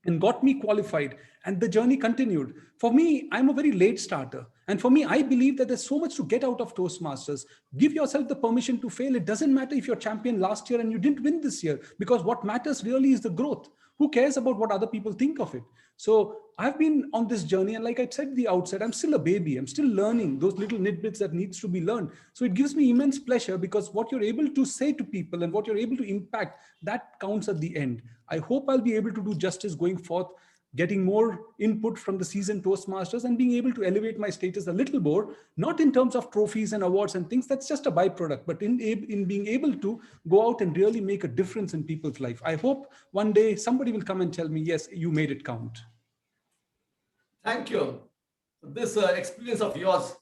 and got me qualified, and the journey continued. For me, I'm a very late starter. And for me, I believe that there's so much to get out of Toastmasters. Give yourself the permission to fail. It doesn't matter if you're champion last year and you didn't win this year, because what matters really is the growth. Who cares about what other people think of it? So I've been on this journey, and like I said at the outset, I'm still a baby. I'm still learning those little nitbits that needs to be learned. So it gives me immense pleasure, because what you're able to say to people and what you're able to impact, that counts at the end. I hope I'll be able to do justice going forth, getting more input from the seasoned Toastmasters and being able to elevate my status a little more, not in terms of trophies and awards and things, that's just a byproduct, but in being able to go out and really make a difference in people's life. I hope one day somebody will come and tell me, yes, you made it count. Thank you. This experience of yours,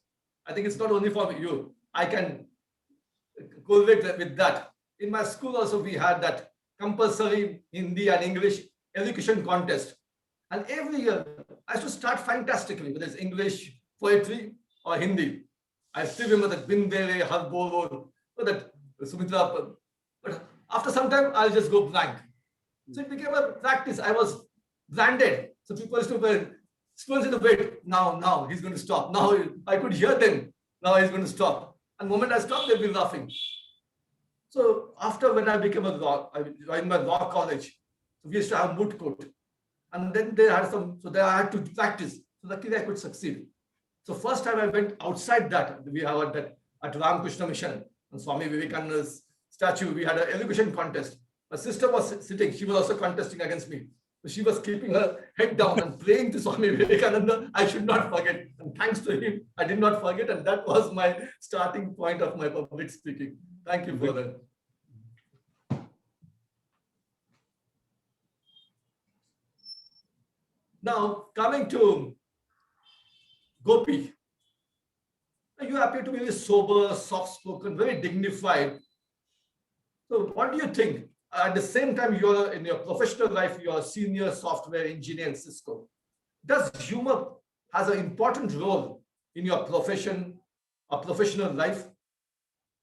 I think it's not only for you. I can correlate with that. In my school also, we had that compulsory Hindi and English education contest. And every year, I used to start fantastically, whether it's English, poetry, or Hindi. I still remember that Bindere, Har Bolo, that Sumitra. But after some time, I'll just go blank. So it became a practice. I was branded. So people used to students in the wait. Now he's going to stop. Now I could hear them. Now he's going to stop. And the moment I stopped, they'd be laughing. So after when I became a law, I joined my law college. So we used to have moot court. And then they had so there I had to practice. So luckily I could succeed. So first time I went outside that, we have that at Ramakrishna Mission, and Swami Vivekananda's statue, we had an education contest. My sister was sitting, she was also contesting against me. So she was keeping her head down and praying to Swami Vivekananda, I should not forget. And thanks to him, I did not forget. And that was my starting point of my public speaking. Thank you for that. Now, coming to Gopi, you appear to be very sober, soft-spoken, very dignified. So what do you think? At the same time, you're in your professional life, you're a senior software engineer in Cisco. Does humor has an important role in your profession or professional life?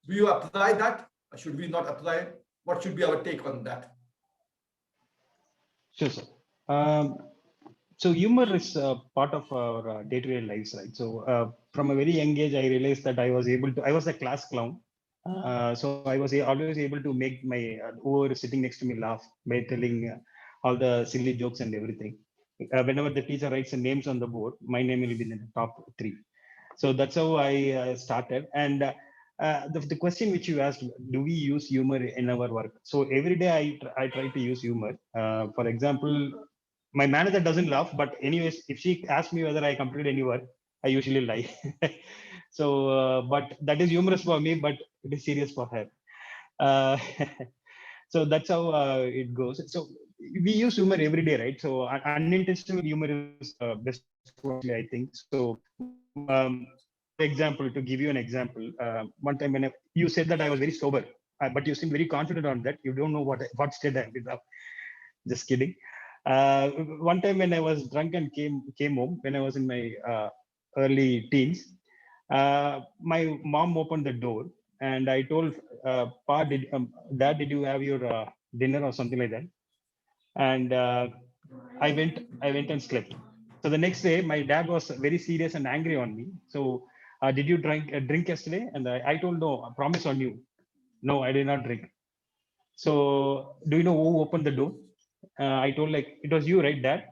Do you apply that? Or should we not apply? What should be our take on that? Sure, sir. So humor is part of our day-to-day lives, right? So from a very young age, I realized that I was a class clown. So I was always able to make my whoever is sitting next to me laugh by telling all the silly jokes and everything. Whenever the teacher writes the names on the board, my name will be in the top 3. So that's how I started. And the question which you asked, do we use humor in our work? So every day I try to use humor. For example, my manager doesn't laugh, but anyways, if she asks me whether I completed any work, I usually lie. So, but that is humorous for me, but it is serious for her. So that's how it goes. So we use humor every day, right? So unintentional humor is best, I think. So, example, to give you an example, one time when you said that I was very sober, but you seem very confident on that. You don't know what state I'm in. Just kidding. One time when I was drunk and came home, when I was in my early teens, my mom opened the door and I told, Dad, did you have your dinner or something like that? And I went and slept. So the next day, my dad was very serious and angry on me. So did you drink yesterday? And I told, no, I promise on you. No, I did not drink. So do you know who opened the door? I told like, it was you, right, Dad?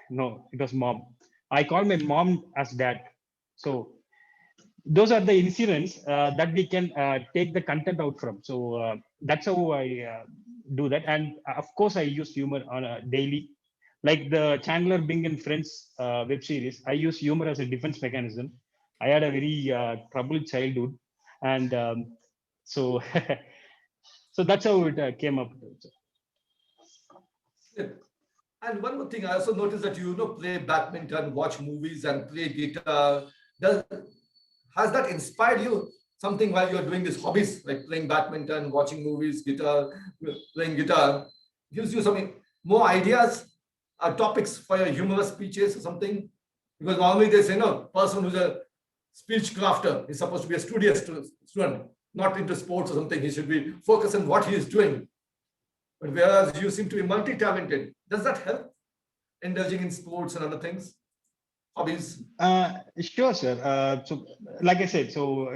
No, it was mom. I called my mom as dad. So those are the incidents that we can take the content out from. So that's how I do that. And of course, I use humor on a daily, like the Chandler Bing and Friends web series. I use humor as a defense mechanism. I had a very troubled childhood. And so, so that's how it came up. And one more thing, I also noticed that you play badminton, watch movies, and play guitar. Has that inspired you something while you're doing these hobbies like playing badminton, watching movies, guitar, playing guitar? Gives you some more ideas, topics for your humorous speeches or something? Because normally they say, no, person who's a speech crafter is supposed to be a studious student, not into sports or something. He should be focused on what he is doing. But whereas you seem to be multi-talented, does that help indulging in sports and other things, hobbies? Sure, sir. So, like I said, so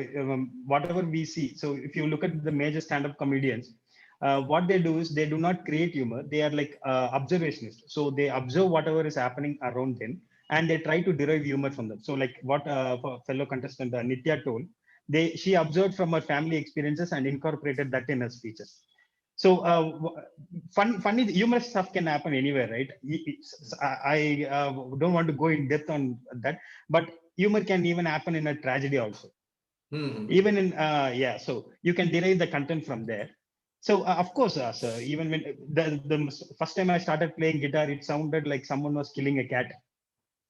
whatever we see, so if you look at the major stand-up comedians, what they do is they do not create humor. They are like observationists. So they observe whatever is happening around them, and they try to derive humor from them. So, like what fellow contestant Nithyaa told, she observed from her family experiences and incorporated that in her speeches. So funny humorous stuff can happen anywhere, right? I don't want to go in depth on that, but humor can even happen in a tragedy also. Even in yeah, so you can derive the content from there. So of course, sir, even when the first time I started playing guitar, it sounded like someone was killing a cat.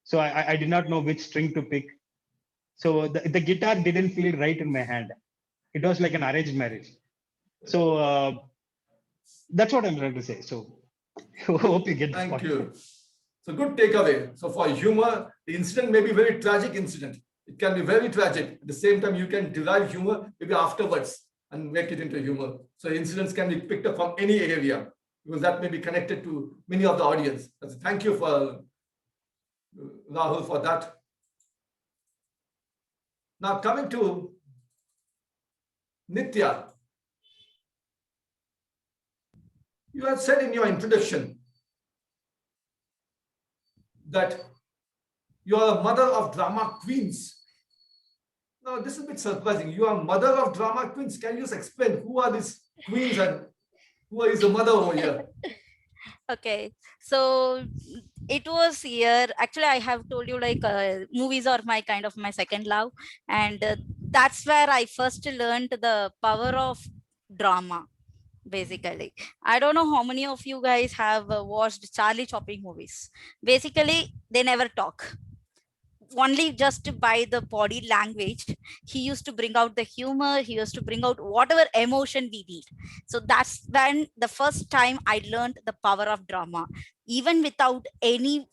So I did not know which string to pick. So the guitar didn't feel right in my hand. It was like an arranged marriage. So that's what I'm trying to say. So hope you get the point. Thank you. So good takeaway. So for humor, the incident may be very tragic incident. It can be very tragic. At the same time, you can derive humor maybe afterwards and make it into humor. So incidents can be picked up from any area because that may be connected to many of the audience. So thank you for Rahul for that. Now coming to Nithyaa. You have said in your introduction that you are a mother of drama queens. Now, this is a bit surprising. You are mother of drama queens. Can you just explain who are these queens and who is the mother over here? Okay, so it was here. Actually, I have told you like movies are my kind of my second love, and that's where I first learned the power of drama. Basically, I don't know how many of you guys have watched Charlie Chaplin movies. Basically, they never talk, only just by the body language. He used to bring out the humor, he used to bring out whatever emotion we need. So that's when the first time I learned the power of drama. Even without any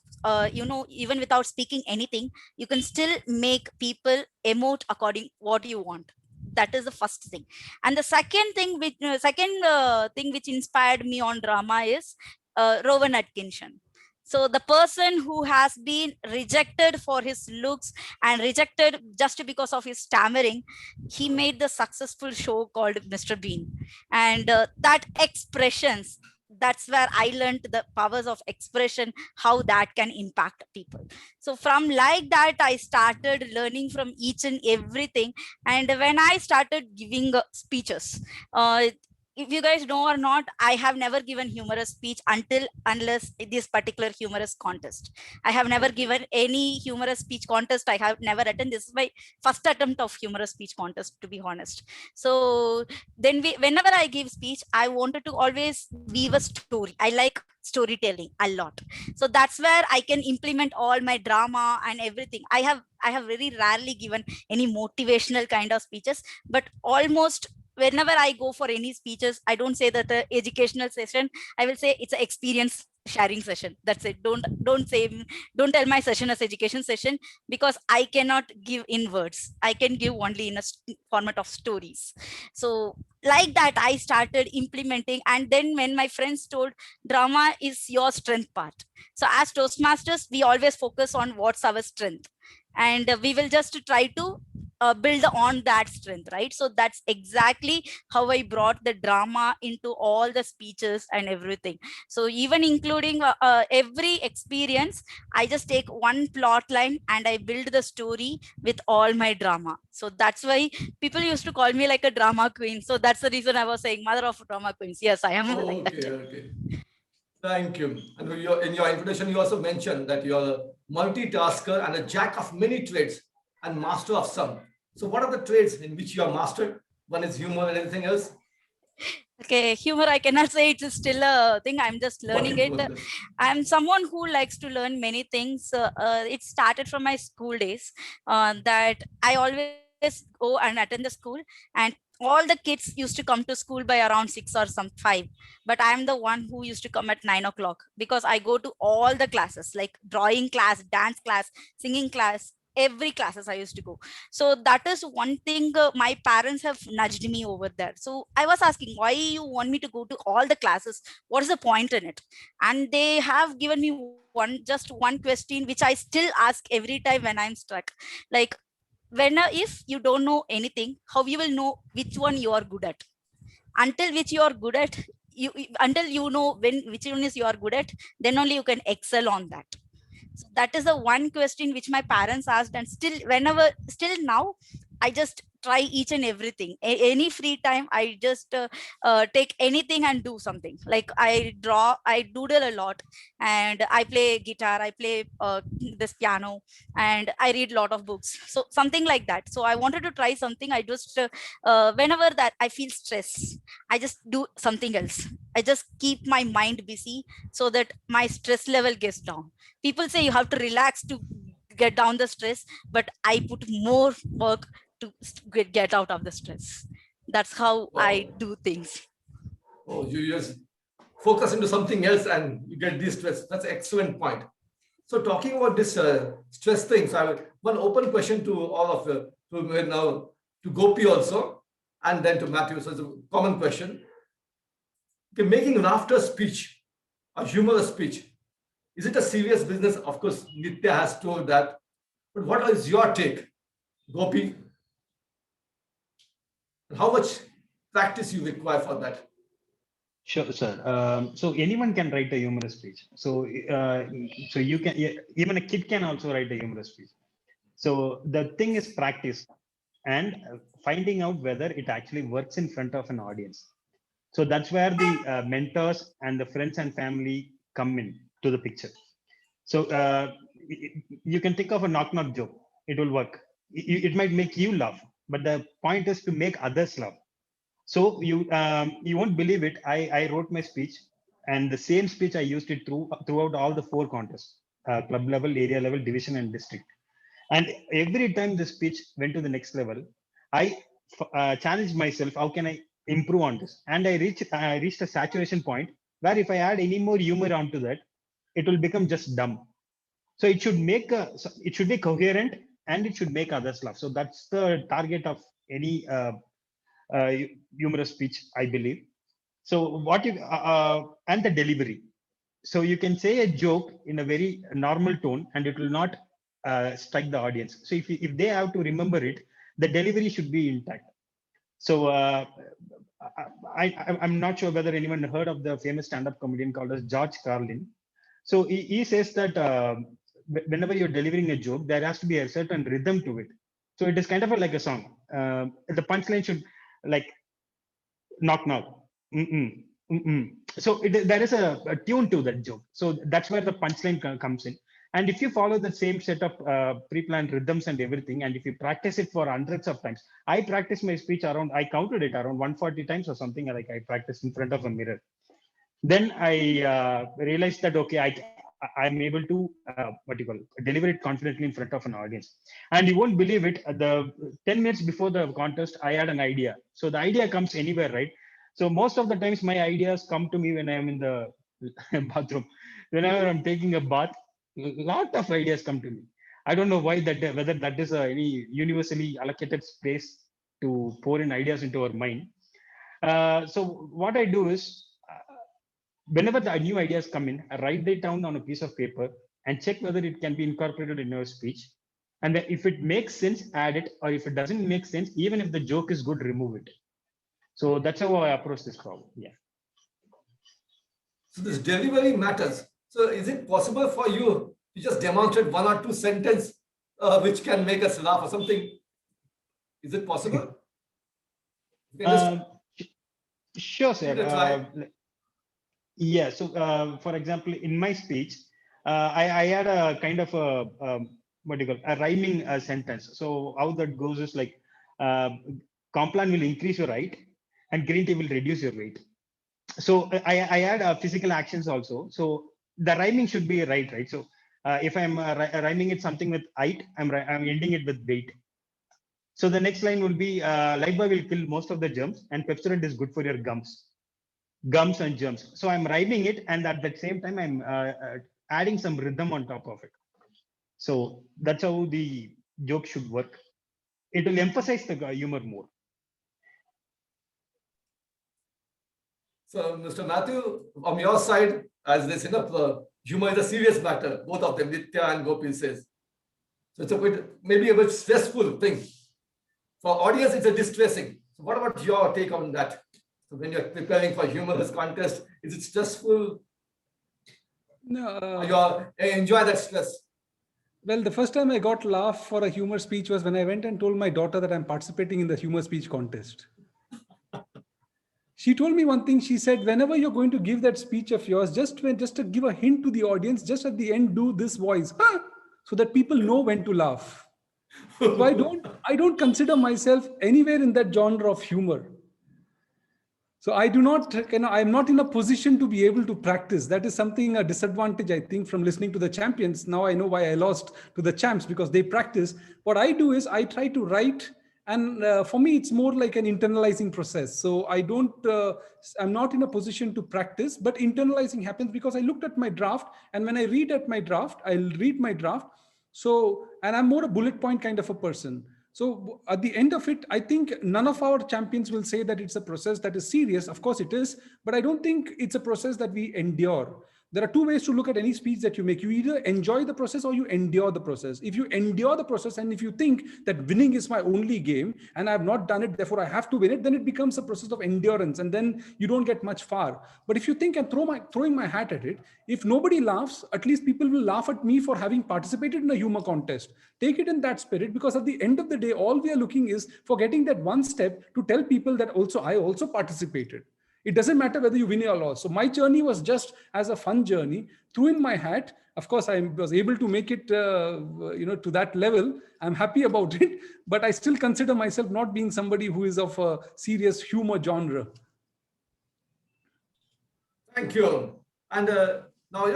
even without speaking anything, you can still make people emote according what you want. That is the first thing. And the second thing which inspired me on drama is Rowan Atkinson. So the person who has been rejected for his looks and rejected just because of his stammering, he made the successful show called Mr. Bean. And that expressions, that's where I learned the powers of expression, how that can impact people. So from like that, I started learning from each and everything. And when I started giving speeches, if you guys know or not, I have never given humorous speech unless this particular humorous contest. I have never given any humorous speech contest. I have never attended. This is my first attempt of humorous speech contest, to be honest. So then whenever I give speech, I wanted to always weave a story. I like storytelling a lot. So that's where I can implement all my drama and everything. I have very rarely given any motivational kind of speeches, but almost whenever I go for any speeches, I don't say that the educational session, I will say it's an experience sharing session. That's it. Don't tell my session as education session, because I cannot give in words. I can give only in a format of stories. So like that, I started implementing. And then when my friends told drama is your strength part. So as Toastmasters, we always focus on what's our strength. And we will just try to build on that strength, right? So that's exactly how I brought the drama into all the speeches and everything. So even including every experience, I just take one plot line and I build the story with all my drama. So that's why people used to call me like a drama queen. So that's the reason I was saying mother of drama queens. Yes, I am. Oh, like okay, that. okay. Thank you. And in your introduction, you also mentioned that you're a multitasker and a jack of many trades and master of some. So what are the trades in which you are master? One is humor and anything else? Okay, humor, I cannot say it's still a thing. I'm just learning it. Wonderful. I'm someone who likes to learn many things. It started from my school days that I always go and attend the school, and all the kids used to come to school by around 6 or 5. But I'm the one who used to come at 9 o'clock because I go to all the classes like drawing class, dance class, singing class, every classes I used to go. So that is one thing my parents have nudged me over there. So I was asking, why you want me to go to all the classes? What is the point in it? And they have given me just one question which I still ask every time when I'm stuck. Like, if you don't know anything, how you will know which one you are good at? Until which you are good at, until you know when which one is you are good at, then only you can excel on that. So that is the one question which my parents asked, and still now, I just try each and everything. Any free time, I just take anything and do something. Like I draw, I doodle a lot, and I play guitar, I play this piano, and I read a lot of books. So something like that. So I wanted to try something. I just whenever that I feel stress, I just do something else. I just keep my mind busy so that my stress level gets down. People say you have to relax to get down the stress, but I put more work to get out of the stress. That's how I Wow. do things. Oh, you just focus into something else and you get this stress. That's an excellent point. So talking about this stress thing, so I have one open question to all of you, now to Gopi also, and then to Mathew. So it's a common question. Okay, making laughter speech, a humorous speech, is it a serious business? Of course, Nithya has told that. But what is your take, Gopi? How much practice you require for that? Sure, sir. So anyone can write a humorous speech. So you can, even a kid can also write a humorous speech. So the thing is practice and finding out whether it actually works in front of an audience. So that's where the mentors and the friends and family come in to the picture. So you can think of a knock knock joke. It will work. It might make you laugh, but the point is to make others laugh. So you won't believe it. I wrote my speech, and the same speech I used it throughout all the 4 contests: club level, area level, division, and district. And every time the speech went to the next level, I challenged myself: how can I improve on this? And I reached a saturation point where if I add any more humor onto that, it will become just dumb. So it should be coherent and it should make others laugh. So that's the target of any uh, humorous speech, I believe. So and the delivery. So you can say a joke in a very normal tone and it will not strike the audience. So if they have to remember it, the delivery should be intact. So I'm not sure whether anyone heard of the famous stand-up comedian called as George Carlin. So he says that whenever you're delivering a joke, there has to be a certain rhythm to it. So it is kind of like a song. The punchline should like knock knock. Mm-mm, mm-mm. So there is a tune to that joke. So that's where the punchline comes in. And if you follow the same set of pre-planned rhythms and everything, and if you practice it for hundreds of times, I practiced my speech around, I counted it around 140 times or something, like I practiced in front of a mirror. Then I realized that, okay, I'm able to, deliver it confidently in front of an audience. And you won't believe it, the 10 minutes before the contest, I had an idea. So the idea comes anywhere, right? So most of the times my ideas come to me when I'm in the bathroom. Whenever I'm taking a bath, lot of ideas come to me. I don't know why that, whether that is any universally allocated space to pour in ideas into our mind. So what I do is, whenever the new ideas come in, I write it down on a piece of paper and check whether it can be incorporated in your speech. And then if it makes sense, add it. Or if it doesn't make sense, even if the joke is good, remove it. So that's how I approach this problem. Yeah. So this delivery matters. So is it possible for you to just demonstrate one or two sentences which can make us laugh or something? Is it possible? You can just Sure, give it a try. sir. Yeah. So, for example, in my speech, I had a kind of what do you call a rhyming sentence. So how that goes is like, Complan will increase your height and green tea will reduce your weight. So I add physical actions also. So the rhyming should be right? So if I'm rhyming it something with height, I'm ending it with weight. So the next line will be Lifebuoy will kill most of the germs, and Pepsodent is good for your gums and germs. So I'm rhyming it, and at the same time I'm adding some rhythm on top of it. So that's how the joke should work. It will emphasize the humor more. So, Mr. Mathew, from your side, as this, humor is a serious matter, both of them, Nithyaa and Gopi says. So it's maybe a bit stressful thing. For audience, it's a distressing. So what about your take on that? So when you're preparing for humorous contest, is it stressful? No. You enjoy that stress? Well, the first time I got laugh for a humor speech was when I went and told my daughter that I'm participating in the humor speech contest. She told me one thing. She said, whenever you're going to give that speech of yours, just to give a hint to the audience, just at the end, do this voice, so that people know when to laugh. So I don't consider myself anywhere in that genre of humor. So I do not, I'm not in a position to be able to practice. That is something, a disadvantage, I think, from listening to the champions. Now I know why I lost to the champs, because they practice. What I do is I try to write. And for me, it's more like an internalizing process. So I'm not in a position to practice, but internalizing happens because I looked at my draft. And when I read at my draft, I'll read my draft. So, and I'm more a bullet point kind of a person. So at the end of it, I think none of our champions will say that it's a process that is serious. Of course it is, but I don't think it's a process that we endure. There are two ways to look at any speech that you make. You either enjoy the process or you endure the process. If you endure the process and if you think that winning is my only game and I have not done it, therefore I have to win it, then it becomes a process of endurance and then you don't get much far. But if you think I'm throwing my hat at it, if nobody laughs, at least people will laugh at me for having participated in a humor contest. Take it in that spirit, because at the end of the day, all we are looking is for getting that one step to tell people that I also participated. It doesn't matter whether you win or lose. So my journey was just as a fun journey. Threw in my hat. Of course, I was able to make it, to that level. I'm happy about it, but I still consider myself not being somebody who is of a serious humor genre. Thank you. And now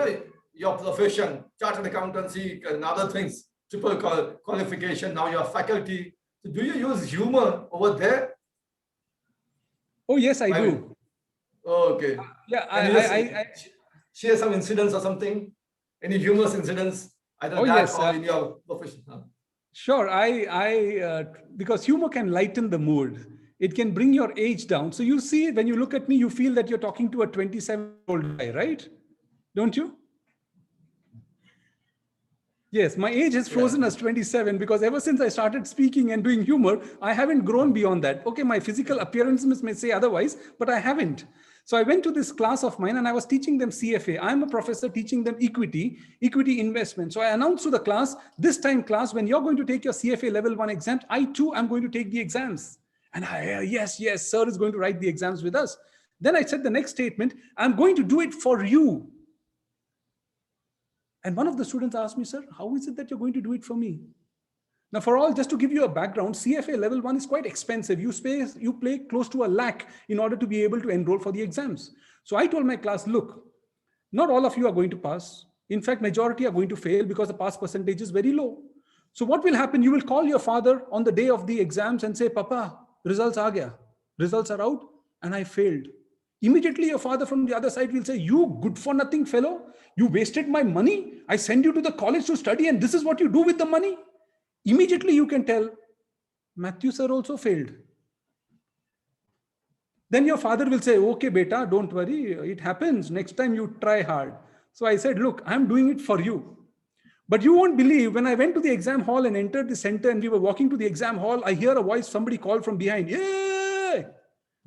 your profession, chartered accountancy, and other things, triple qualification. Now you're faculty. So do you use humor over there? Oh yes, I do. Okay. Yeah, I share some incidents or something. Any humorous incidents, either or in your profession? Sure. Because humor can lighten the mood. It can bring your age down. So you see, when you look at me, you feel that you're talking to a 27-year-old guy, right? Don't you? Yes, my age has frozen as 27 because ever since I started speaking and doing humor, I haven't grown beyond that. Okay, my physical appearances may say otherwise, but I haven't. So I went to this class of mine and I was teaching them CFA. I'm a professor teaching them equity investment. So I announced to the class, this time class, when you're going to take your CFA level 1 exam, I too am going to take the exams. And yes, sir is going to write the exams with us. Then I said the next statement, I'm going to do it for you. And one of the students asked me, sir, how is it that you're going to do it for me? Now, just to give you a background, CFA level 1 is quite expensive. You pay close to 1 lakh in order to be able to enroll for the exams. So I told my class, look, not all of you are going to pass. In fact, majority are going to fail because the pass percentage is very low. So what will happen? You will call your father on the day of the exams and say, Papa, results are out and I failed. Immediately your father from the other side will say, you good for nothing fellow, you wasted my money. I send you to the college to study and this is what you do with the money. Immediately you can tell, Mathew sir also failed. Then your father will say, okay, beta, don't worry. It happens. Next time you try hard. So I said, look, I'm doing it for you. But you won't believe, when I went to the exam hall and entered the center and we were walking to the exam hall, I hear a voice, somebody called from behind. Yay!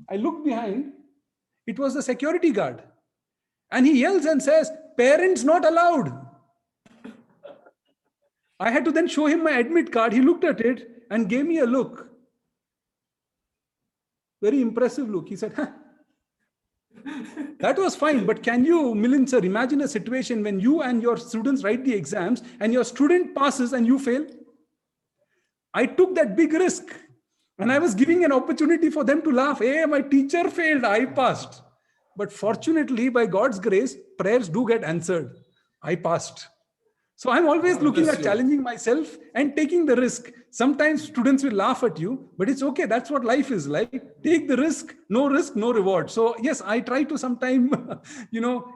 I look behind. It was the security guard. And he yells and says, parents not allowed. I had to then show him my admit card. He looked at it and gave me a look. Very impressive look. He said, that was fine. But can you, Milind sir, imagine a situation when you and your students write the exams and your student passes and you fail? I took that big risk. And I was giving an opportunity for them to laugh. Hey, my teacher failed, I passed. But fortunately, by God's grace, prayers do get answered. I passed. So I'm always God looking bless at you. challenging myself and taking the risk. Sometimes students will laugh at you, but it's okay. That's what life is like. Take the risk, no reward. So yes, I try to sometime,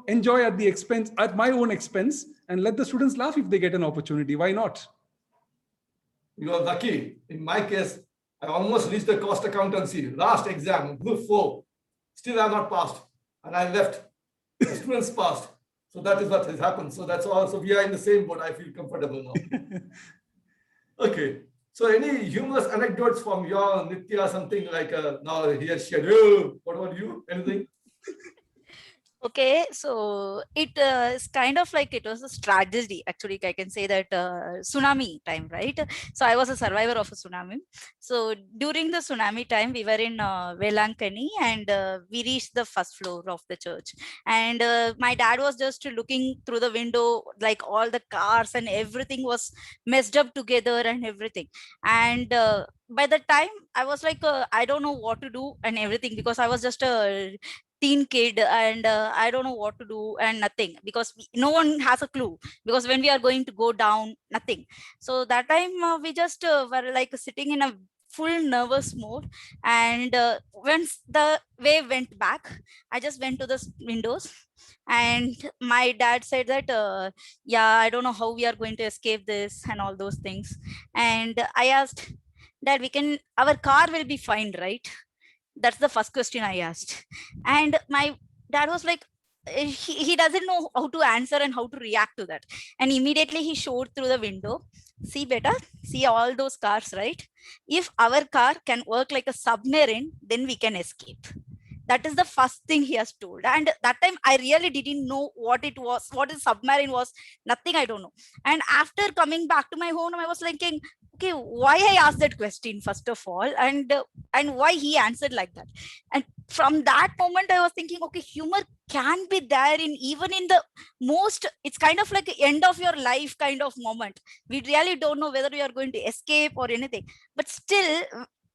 enjoy at the expense, at my own expense, and let the students laugh if they get an opportunity. Why not? You are lucky. In my case, I almost reached the cost accountancy, last exam, group 4. Still I have not passed. And I left. The students passed. So that is what has happened. So that's all. So we are in the same boat. I feel comfortable now. Okay. So any humorous anecdotes from your Nithyaa, something like now here shared, oh, what about you? Anything? Okay, so it is kind of like it was a tragedy. Actually, I can say that tsunami time, right? So I was a survivor of a tsunami. So during the tsunami time, we were in Velankani, and we reached the first floor of the church. And my dad was just looking through the window, like all the cars and everything was messed up together and everything. And by the time I was like, I don't know what to do and everything, because I was just a teen kid, and I don't know what to do and nothing, because no one has a clue, because when we are going to go down, nothing. So that time we just were like sitting in a full nervous mode. And once the wave went back, I just went to the windows, and my dad said that yeah, I don't know how we are going to escape this and all those things. And I asked, Dad, our car will be fine, right? That's the first question I asked. And my dad was like, he doesn't know how to answer and how to react to that. And immediately he showed through the window, see beta, see all those cars, right? If our car can work like a submarine, then we can escape. That is the first thing he has told. And that time I really didn't know what it was, what a submarine was, nothing, I don't know. And after coming back to my home, I was thinking, okay, why I asked that question first of all, and why he answered like that. And from that moment I was thinking, okay, humor can be there in even in the most, it's kind of like end of your life kind of moment. We really don't know whether we are going to escape or anything, but still,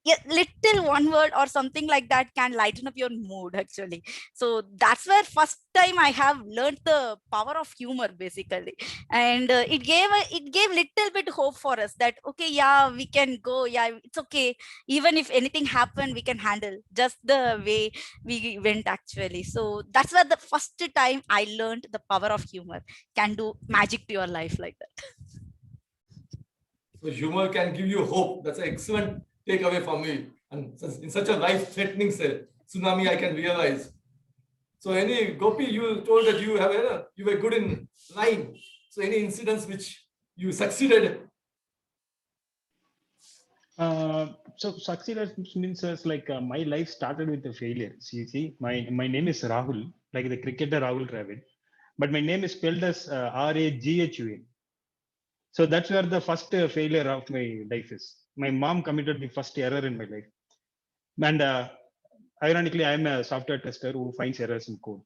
yeah, little one word or something like that can lighten up your mood actually. So that's where first time I have learned the power of humor basically. And it gave little bit hope for us that okay, yeah, we can go, yeah, it's okay, even if anything happened we can handle, just the way we went actually. So that's where the first time I learned the power of humor can do magic to your life like that. So humor can give you hope. That's an excellent takeaway for me. And in such a life-threatening tsunami, I can realize. So any Gopi, you told that you were good in line. So any incidents which you succeeded? So succeed means as like my life started with a failure. See, my name is Rahul, like the cricketer Rahul Dravid, but my name is spelled as Raghun. So that's where the first failure of my life is. My mom committed the first error in my life, and ironically, I am a software tester who finds errors in code.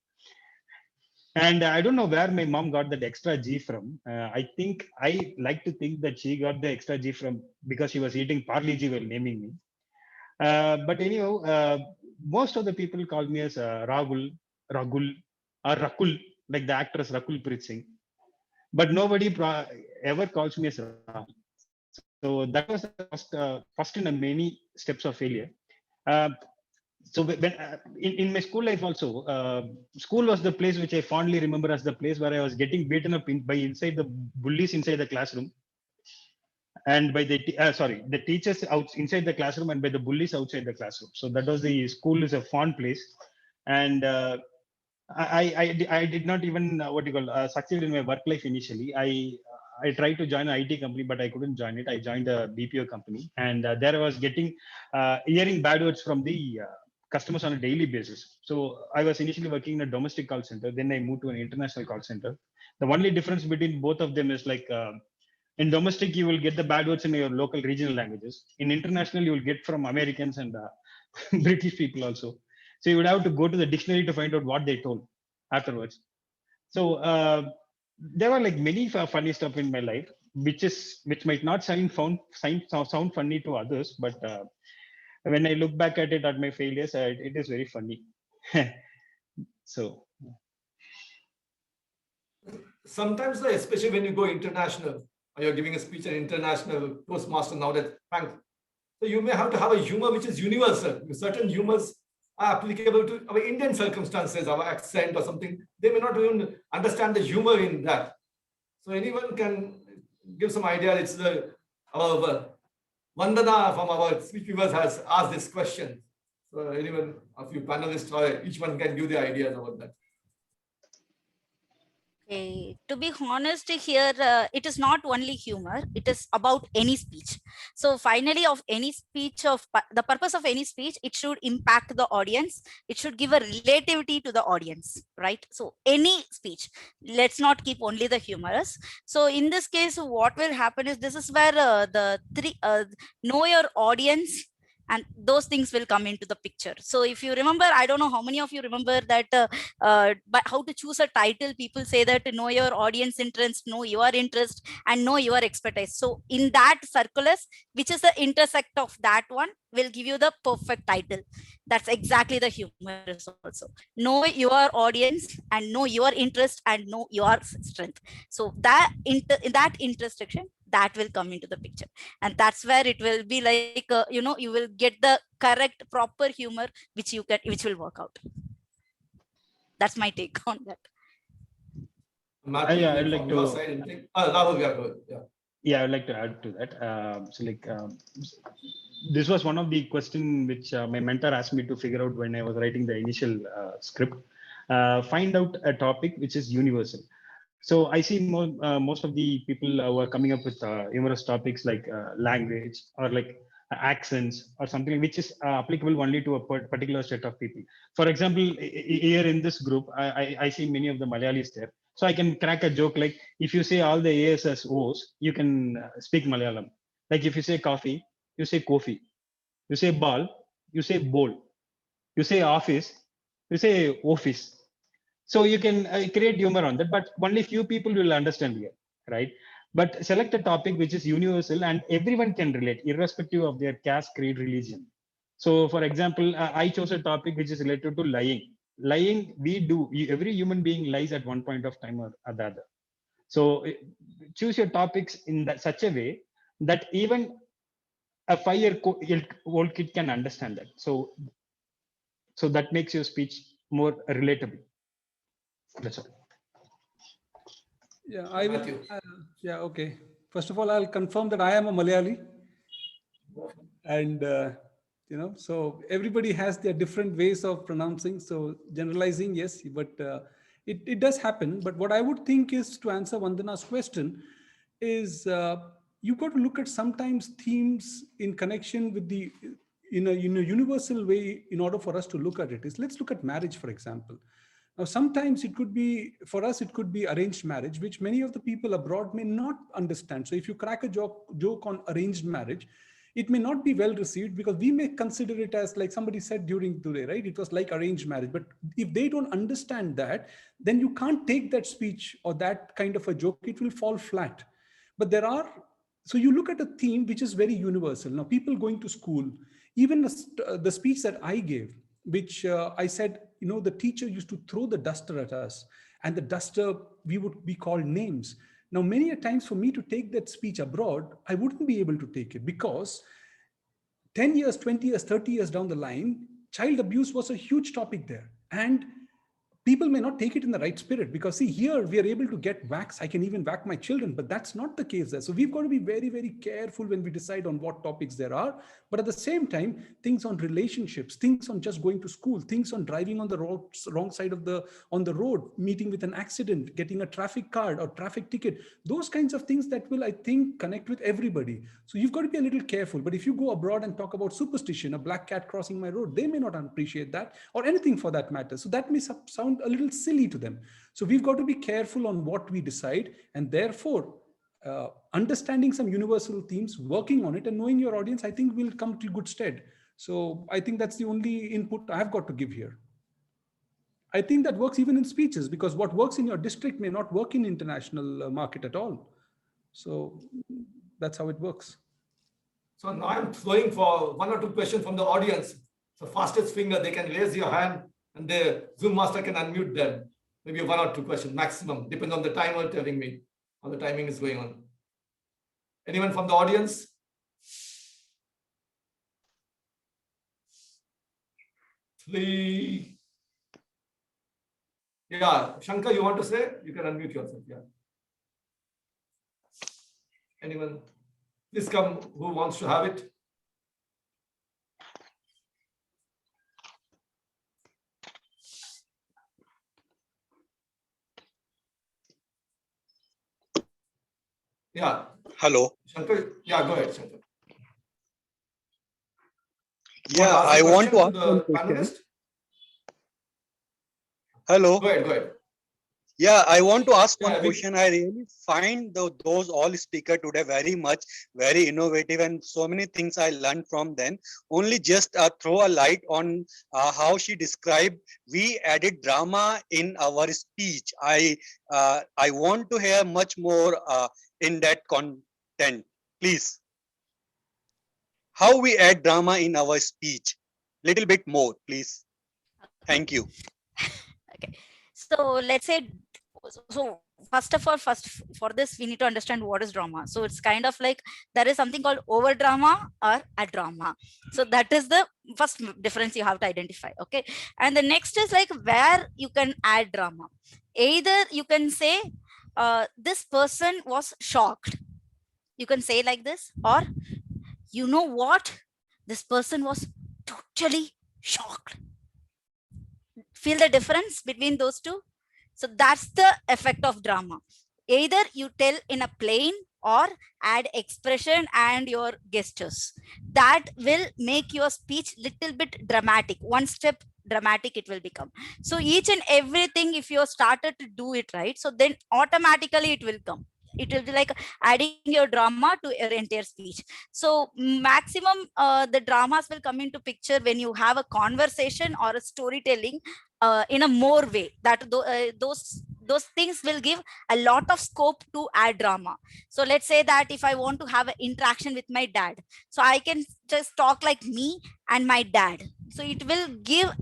And I don't know where my mom got that extra G from. I like to think that she got the extra G from because she was eating Parle G while naming me. But anyhow, most of the people call me as Raghul, or Rakul, like the actress Rakul Preet Singh. But nobody ever calls me as Rahul. So that was the first in a many steps of failure. Uh, so when in my school life also, school was the place which I fondly remember as the place where I was getting beaten up by inside the bullies inside the classroom, and by the teachers inside the classroom, and by the bullies outside the classroom. So that was the school is a fond place. And I did not even succeed in my work life initially. I tried to join an IT company, but I couldn't join it. I joined a BPO company, and there I was getting hearing bad words from the customers on a daily basis. So I was initially working in a domestic call center. Then I moved to an international call center. The only difference between both of them is like in domestic you will get the bad words in your local regional languages. In international you will get from Americans and British people also. So you would have to go to the dictionary to find out what they told afterwards. So there were like many funny stuff in my life, which might not sound funny to others, but when I look back at it, at my failures, it is very funny. So Sometimes, especially when you go international, or you're giving a speech at international Toastmaster now that Frank, so you may have to have a humor which is universal. Certain humors are applicable to our Indian circumstances, our accent or something. They may not even understand the humor in that. So anyone can give some idea. It's our Vandana from our speech viewers has asked this question. So anyone of you panelists or each one can give the ideas about that. Okay. To be honest, here it is not only humor; it is about any speech. So finally, of any speech, the purpose of any speech, it should impact the audience. It should give a relativity to the audience, right? So any speech, let's not keep only the humorous. So in this case, what will happen is this is where the three know your audience, and those things will come into the picture. So if you remember, I don't know how many of you remember that but how to choose a title, people say that know your audience interest, know your interest, and know your expertise. So in that circulars, which is the intersect of that one, will give you the perfect title. That's exactly the humorous also. Know your audience and know your interest and know your strength. So that in that intersection, that will come into the picture, and that's where it will be like you will get the correct proper humor which will work out. That's my take on that. Mathew, yeah, I'd from like your to. side, anything? Rahul, yeah, go ahead. Yeah. Yeah, I'd like to add to that. This was one of the question which my mentor asked me to figure out when I was writing the initial script. Find out a topic which is universal. So I see most of the people who are coming up with humorous topics like language or like accents or something which is applicable only to a particular set of people. For example, here in this group, I see many of the Malayalis there. So I can crack a joke like if you say all the A's as O's, you can speak Malayalam. Like if you say coffee, you say coffee. You say ball, you say bowl. You say office, you say office. So you can create humor on that, but only few people will understand here, right? But select a topic which is universal and everyone can relate, irrespective of their caste, creed, religion. So, for example, I chose a topic which is related to lying. Lying, every human being lies at one point of time or the other. So, choose your topics in such a way that even a 5-year-old kid can understand that. So that makes your speech more relatable. That's all. Yeah, I will. Mathew. Yeah, okay. First of all, I'll confirm that I am a Malayali, and so everybody has their different ways of pronouncing. So generalizing, yes, but it does happen. But what I would think is to answer Vandana's question is you've got to look at sometimes themes in connection with the in a universal way in order for us to look at it. Is let's look at marriage, for example. Now, sometimes it could be, for us, it could be arranged marriage, which many of the people abroad may not understand. So if you crack a joke on arranged marriage, it may not be well received because we may consider it as like somebody said during today, right? It was like arranged marriage. But if they don't understand that, then you can't take that speech or that kind of a joke, it will fall flat. But so you look at a theme which is very universal. Now, people going to school, even the speech that I gave, which I said, the teacher used to throw the duster at us, and the duster, we would be called names. Now, many a times for me to take that speech abroad, I wouldn't be able to take it because 10 years, 20 years, 30 years down the line, child abuse was a huge topic there. And people may not take it in the right spirit because see, here we are able to get whacks. I can even whack my children, but that's not the case there. So we've got to be very, very careful when we decide on what topics there are. But at the same time, things on relationships, things on just going to school, things on driving on the wrong side of on the road, meeting with an accident, getting a traffic card or traffic ticket, those kinds of things that will, I think, connect with everybody. So you've got to be a little careful. But if you go abroad and talk about superstition, a black cat crossing my road, they may not appreciate that or anything for that matter. So that may sound a little silly to them. So we've got to be careful on what we decide, and therefore understanding some universal themes, working on it, and knowing your audience, I think will come to good stead. So I think that's the only input I've got to give here. I think that works even in speeches, because what works in your district may not work in international market at all. So that's how it works. So now I'm throwing for 1 or 2 questions from the audience. So fastest finger, they can raise your hand and the Zoom master can unmute them. Maybe 1 or 2 questions maximum, depends on the timer telling me how the timing is going on. Anyone from the audience? Three. Yeah, Shankar, you want to say? You can unmute yourself. Yeah. Anyone? Please come. Who wants to have it? Yeah. Hello. Shankar, yeah, go ahead, Shankar. Yeah, I want to to ask one the question. panelist. Hello. Go ahead, go ahead. Yeah, I want to ask one Yeah, question. I really find those all speaker today very innovative, and so many things I learned from them. Only just throw a light on how she described. We added drama in our speech. I want to hear much more in that content, please. How we add drama in our speech? Little bit more, please. Thank you. Okay. So let's say, so first of all, for this, we need to understand what is drama. So it's kind of like there is something called over drama or a drama. So that is the first difference you have to identify. Okay. And the next is like where you can add drama. Either you can say, this person was shocked. You can say like this, or you know what? This person was totally shocked. Feel the difference between those two? So that's the effect of drama. Either you tell in a plain or add expression and your gestures. That will make your speech little bit dramatic. One step dramatic it will become. So each and everything, if you started to do it right, so then automatically it will come. It will be like adding your drama to your entire speech. So maximum the dramas will come into picture when you have a conversation or a storytelling in a more way, that those things will give a lot of scope to add drama. So let's say that if I want to have an interaction with my dad, so I can just talk like me and my dad. So it will give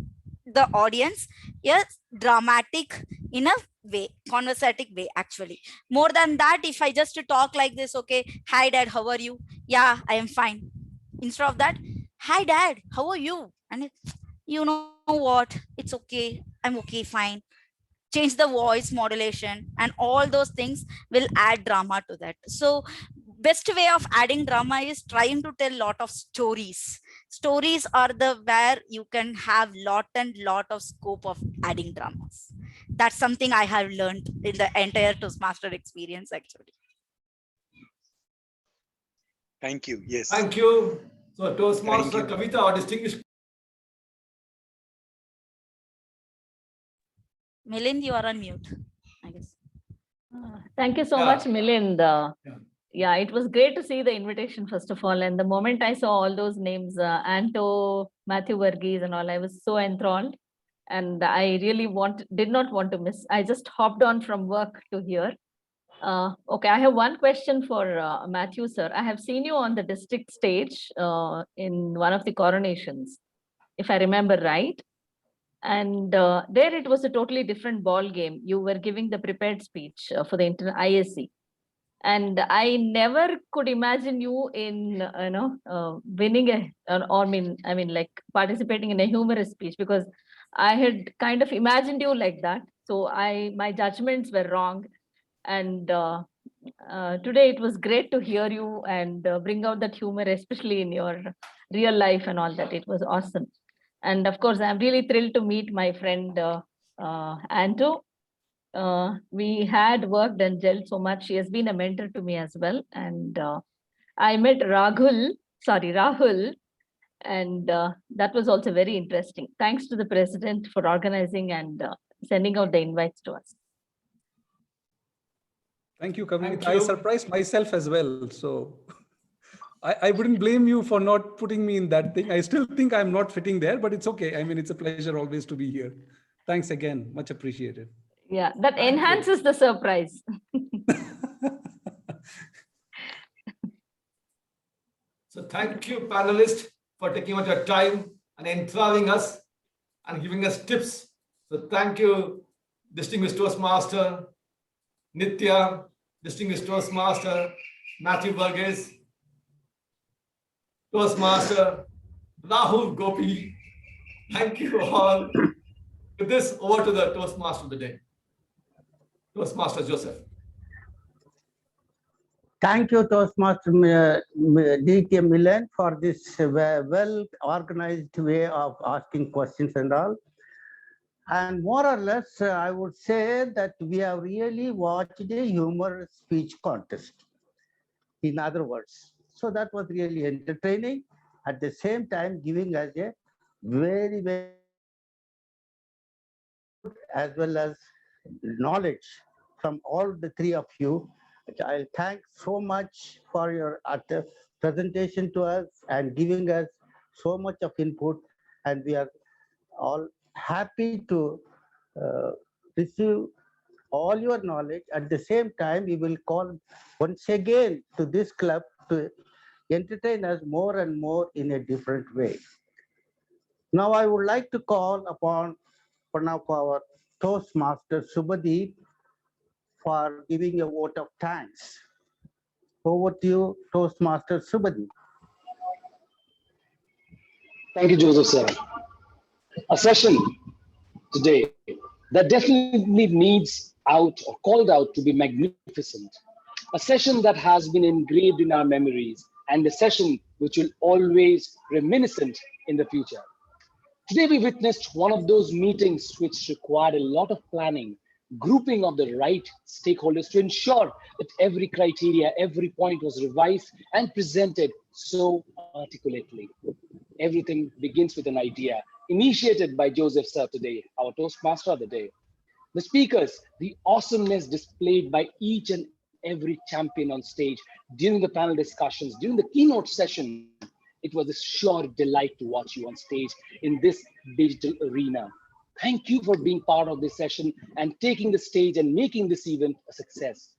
the audience a dramatic in a way, conversatic way actually. More than that, if I just talk like this, okay, hi dad, how are you? Yeah, I am fine. Instead of that, hi dad, how are you? And you know what, it's okay, I'm okay, fine. Change the voice modulation and all those things will add drama to that. So best way of adding drama is trying to tell lot of stories. Stories are the where you can have lot of scope of adding dramas. That's something I have learned in the entire Toastmaster experience actually. Thank you. Yes. Thank you. So Toastmaster Kavita, our distinguished. Milind, you are on mute, I guess. Thank you so much, Milind. Yeah, it was great to see the invitation, first of all. And the moment I saw all those names, Anto, Mathew, Varghese and all, I was so enthralled. And I really did not want to miss. I just hopped on from work to here. Okay, I have one question for Mathew, sir. I have seen you on the district stage in one of the coronations, if I remember right. And there it was a totally different ball game. You were giving the prepared speech for the ISC. And I never could imagine you in, winning I mean, like participating in a humorous speech, because I had kind of imagined you like that. So my judgments were wrong. And today it was great to hear you and bring out that humor, especially in your real life and all that. It was awesome. And of course, I'm really thrilled to meet my friend Anto. We had worked and gelled so much. She has been a mentor to me as well. And I met Rahul, and that was also very interesting. Thanks to the president for organizing and sending out the invites to us. Thank you, Kavita. I surprised myself as well. So I wouldn't blame you for not putting me in that thing. I still think I'm not fitting there, but it's okay. I mean, it's a pleasure always to be here. Thanks again. Much appreciated. Yeah, that enhances the surprise. So thank you, panelists, for taking out your time and enthralling us and giving us tips. So thank you, distinguished Toastmaster, Nithyaa, distinguished Toastmaster, Mathew Varghese, Toastmaster, Raghul Gopi. Thank you all. With this, over to the Toastmaster of the day. Toastmaster Joseph. Thank you, Toastmaster DK Milind, for this well-organized way of asking questions and all. And more or less, I would say that we have really watched a humorous speech contest, in other words. So that was really entertaining, at the same time giving us a very, very as well as knowledge from all the three of you. I'll thank so much for your presentation to us and giving us so much of input, and we are all happy to receive all your knowledge. At the same time, we will call once again to this club to entertain us more and more in a different way. Now I would like to call upon one of our Toastmasters, Subhadeep, for giving a vote of thanks. Over to you, Toastmaster Subhadeep. Thank you, Joseph, sir. A session today that definitely needs out or called out to be magnificent. A session that has been engraved in our memories, and a session which will always reminiscent in the future. Today we witnessed one of those meetings which required a lot of planning, grouping of the right stakeholders to ensure that every criteria, every point was revised and presented so articulately. Everything begins with an idea initiated by Joseph sir today, our Toastmaster of the day. The speakers, the awesomeness displayed by each and every champion on stage during the panel discussions, during the keynote session, it was a sure delight to watch you on stage in this digital arena. Thank you for being part of this session and taking the stage and making this event a success.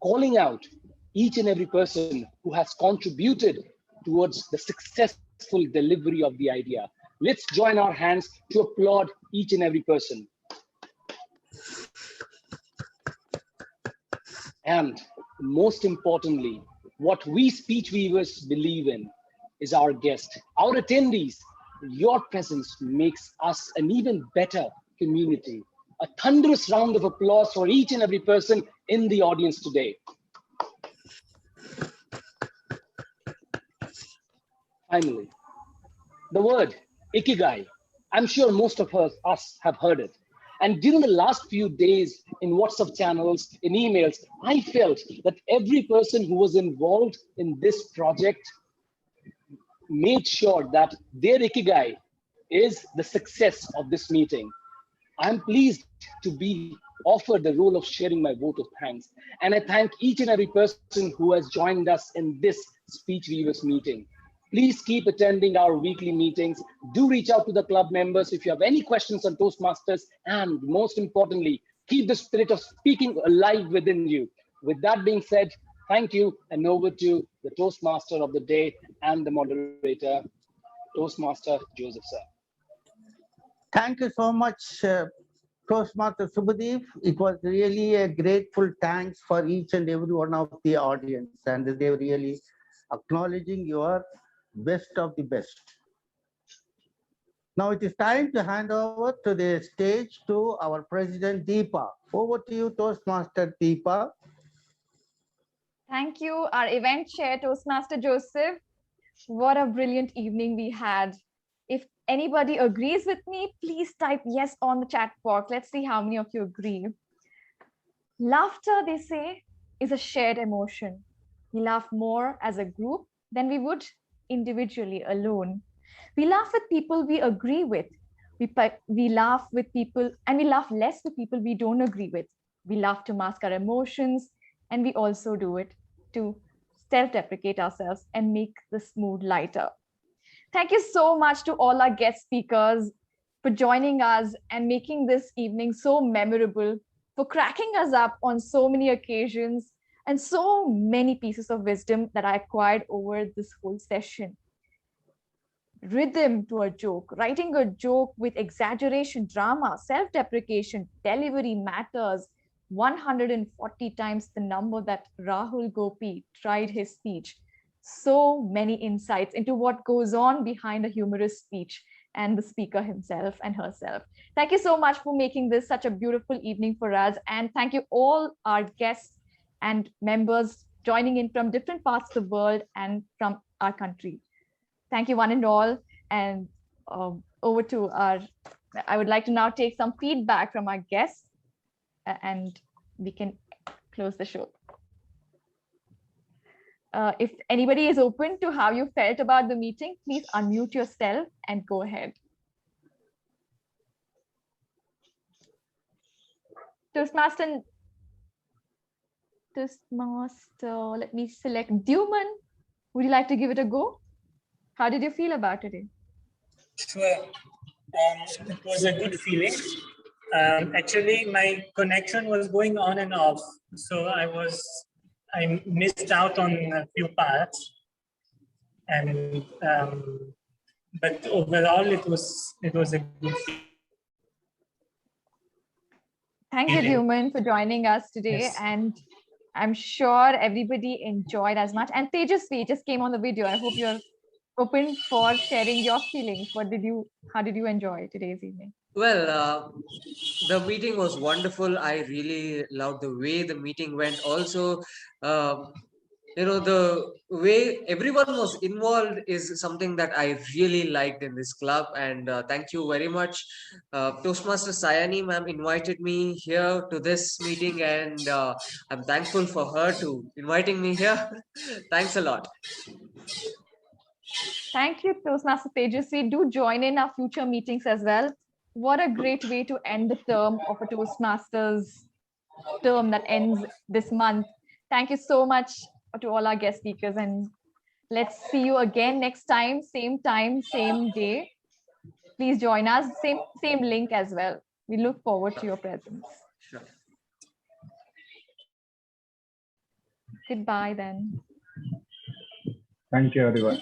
Calling out each and every person who has contributed towards the successful delivery of the idea. Let's join our hands to applaud each and every person. And most importantly, what we speech weavers believe in is our guest, our attendees. Your presence makes us an even better community. A thunderous round of applause for each and every person in the audience today. Finally, the word ikigai. I'm sure most of us have heard it. And during the last few days in WhatsApp channels, in emails, I felt that every person who was involved in this project made sure that their ikigai is the success of this meeting. I'm pleased to be offered the role of sharing my vote of thanks. And I thank each and every person who has joined us in this speech weavers meeting. Please keep attending our weekly meetings. Do reach out to the club members if you have any questions on Toastmasters, and most importantly, keep the spirit of speaking alive within you. With that being said, thank you, and over to the Toastmaster of the day and the moderator, Toastmaster Joseph sir. Thank you so much, Toastmaster Subhadeep. It was really a grateful thanks for each and every one of the audience, and they were really acknowledging your best of the best. Now it is time to hand over to the stage to our President Deepa. Over to you, Toastmaster Deepa. Thank you, our event chair, Toastmaster Joseph. What a brilliant evening we had. If anybody agrees with me, please type yes on the chat box. Let's see how many of you agree. Laughter, they say, is a shared emotion. We laugh more as a group than we would individually alone. We laugh with people we agree with. We laugh with people, and we laugh less with people we don't agree with. We laugh to mask our emotions, and we also do it to self-deprecate ourselves and make this mood lighter. Thank you so much to all our guest speakers for joining us and making this evening so memorable, for cracking us up on so many occasions, and so many pieces of wisdom that I acquired over this whole session. Rhythm to a joke, writing a joke with exaggeration, drama, self-deprecation, delivery matters 140 times the number that Raghul Gopi tried his speech. So many insights into what goes on behind a humorous speech and the speaker himself and herself. Thank you so much for making this such a beautiful evening for us. And thank you all our guests and members joining in from different parts of the world and from our country. Thank you one and all. And over to I would like to now take some feedback from our guests and we can close the show. If anybody is open to how you felt about the meeting, please unmute yourself and go ahead. Toastmaster, let me select Duman. Would you like to give it a go? How did you feel about it? Sure. It was a good feeling. Actually, my connection was going on and off, so I missed out on a few parts, and but overall, it was a good feeling. Thank you, Duman, for joining us today, Yes. and I'm sure everybody enjoyed as much. And Tejasvi just came on the video. I hope you're open for sharing your feelings. How did you enjoy today's evening? Well, the meeting was wonderful. I really loved the way the meeting went. Also, the way everyone was involved is something that I really liked in this club. And thank you very much. Toastmaster Sayani ma'am invited me here to this meeting, and I'm thankful for her to inviting me here. Thanks a lot. Thank you, Toastmaster Tejasvi. Do join in our future meetings as well. What a great way to end the term of a Toastmasters term that ends this month. Thank you so much to all our guest speakers, and let's see you again next time, same day. Please join us, same link as well. We look forward to your presence. Sure. Goodbye then. Thank you, everyone.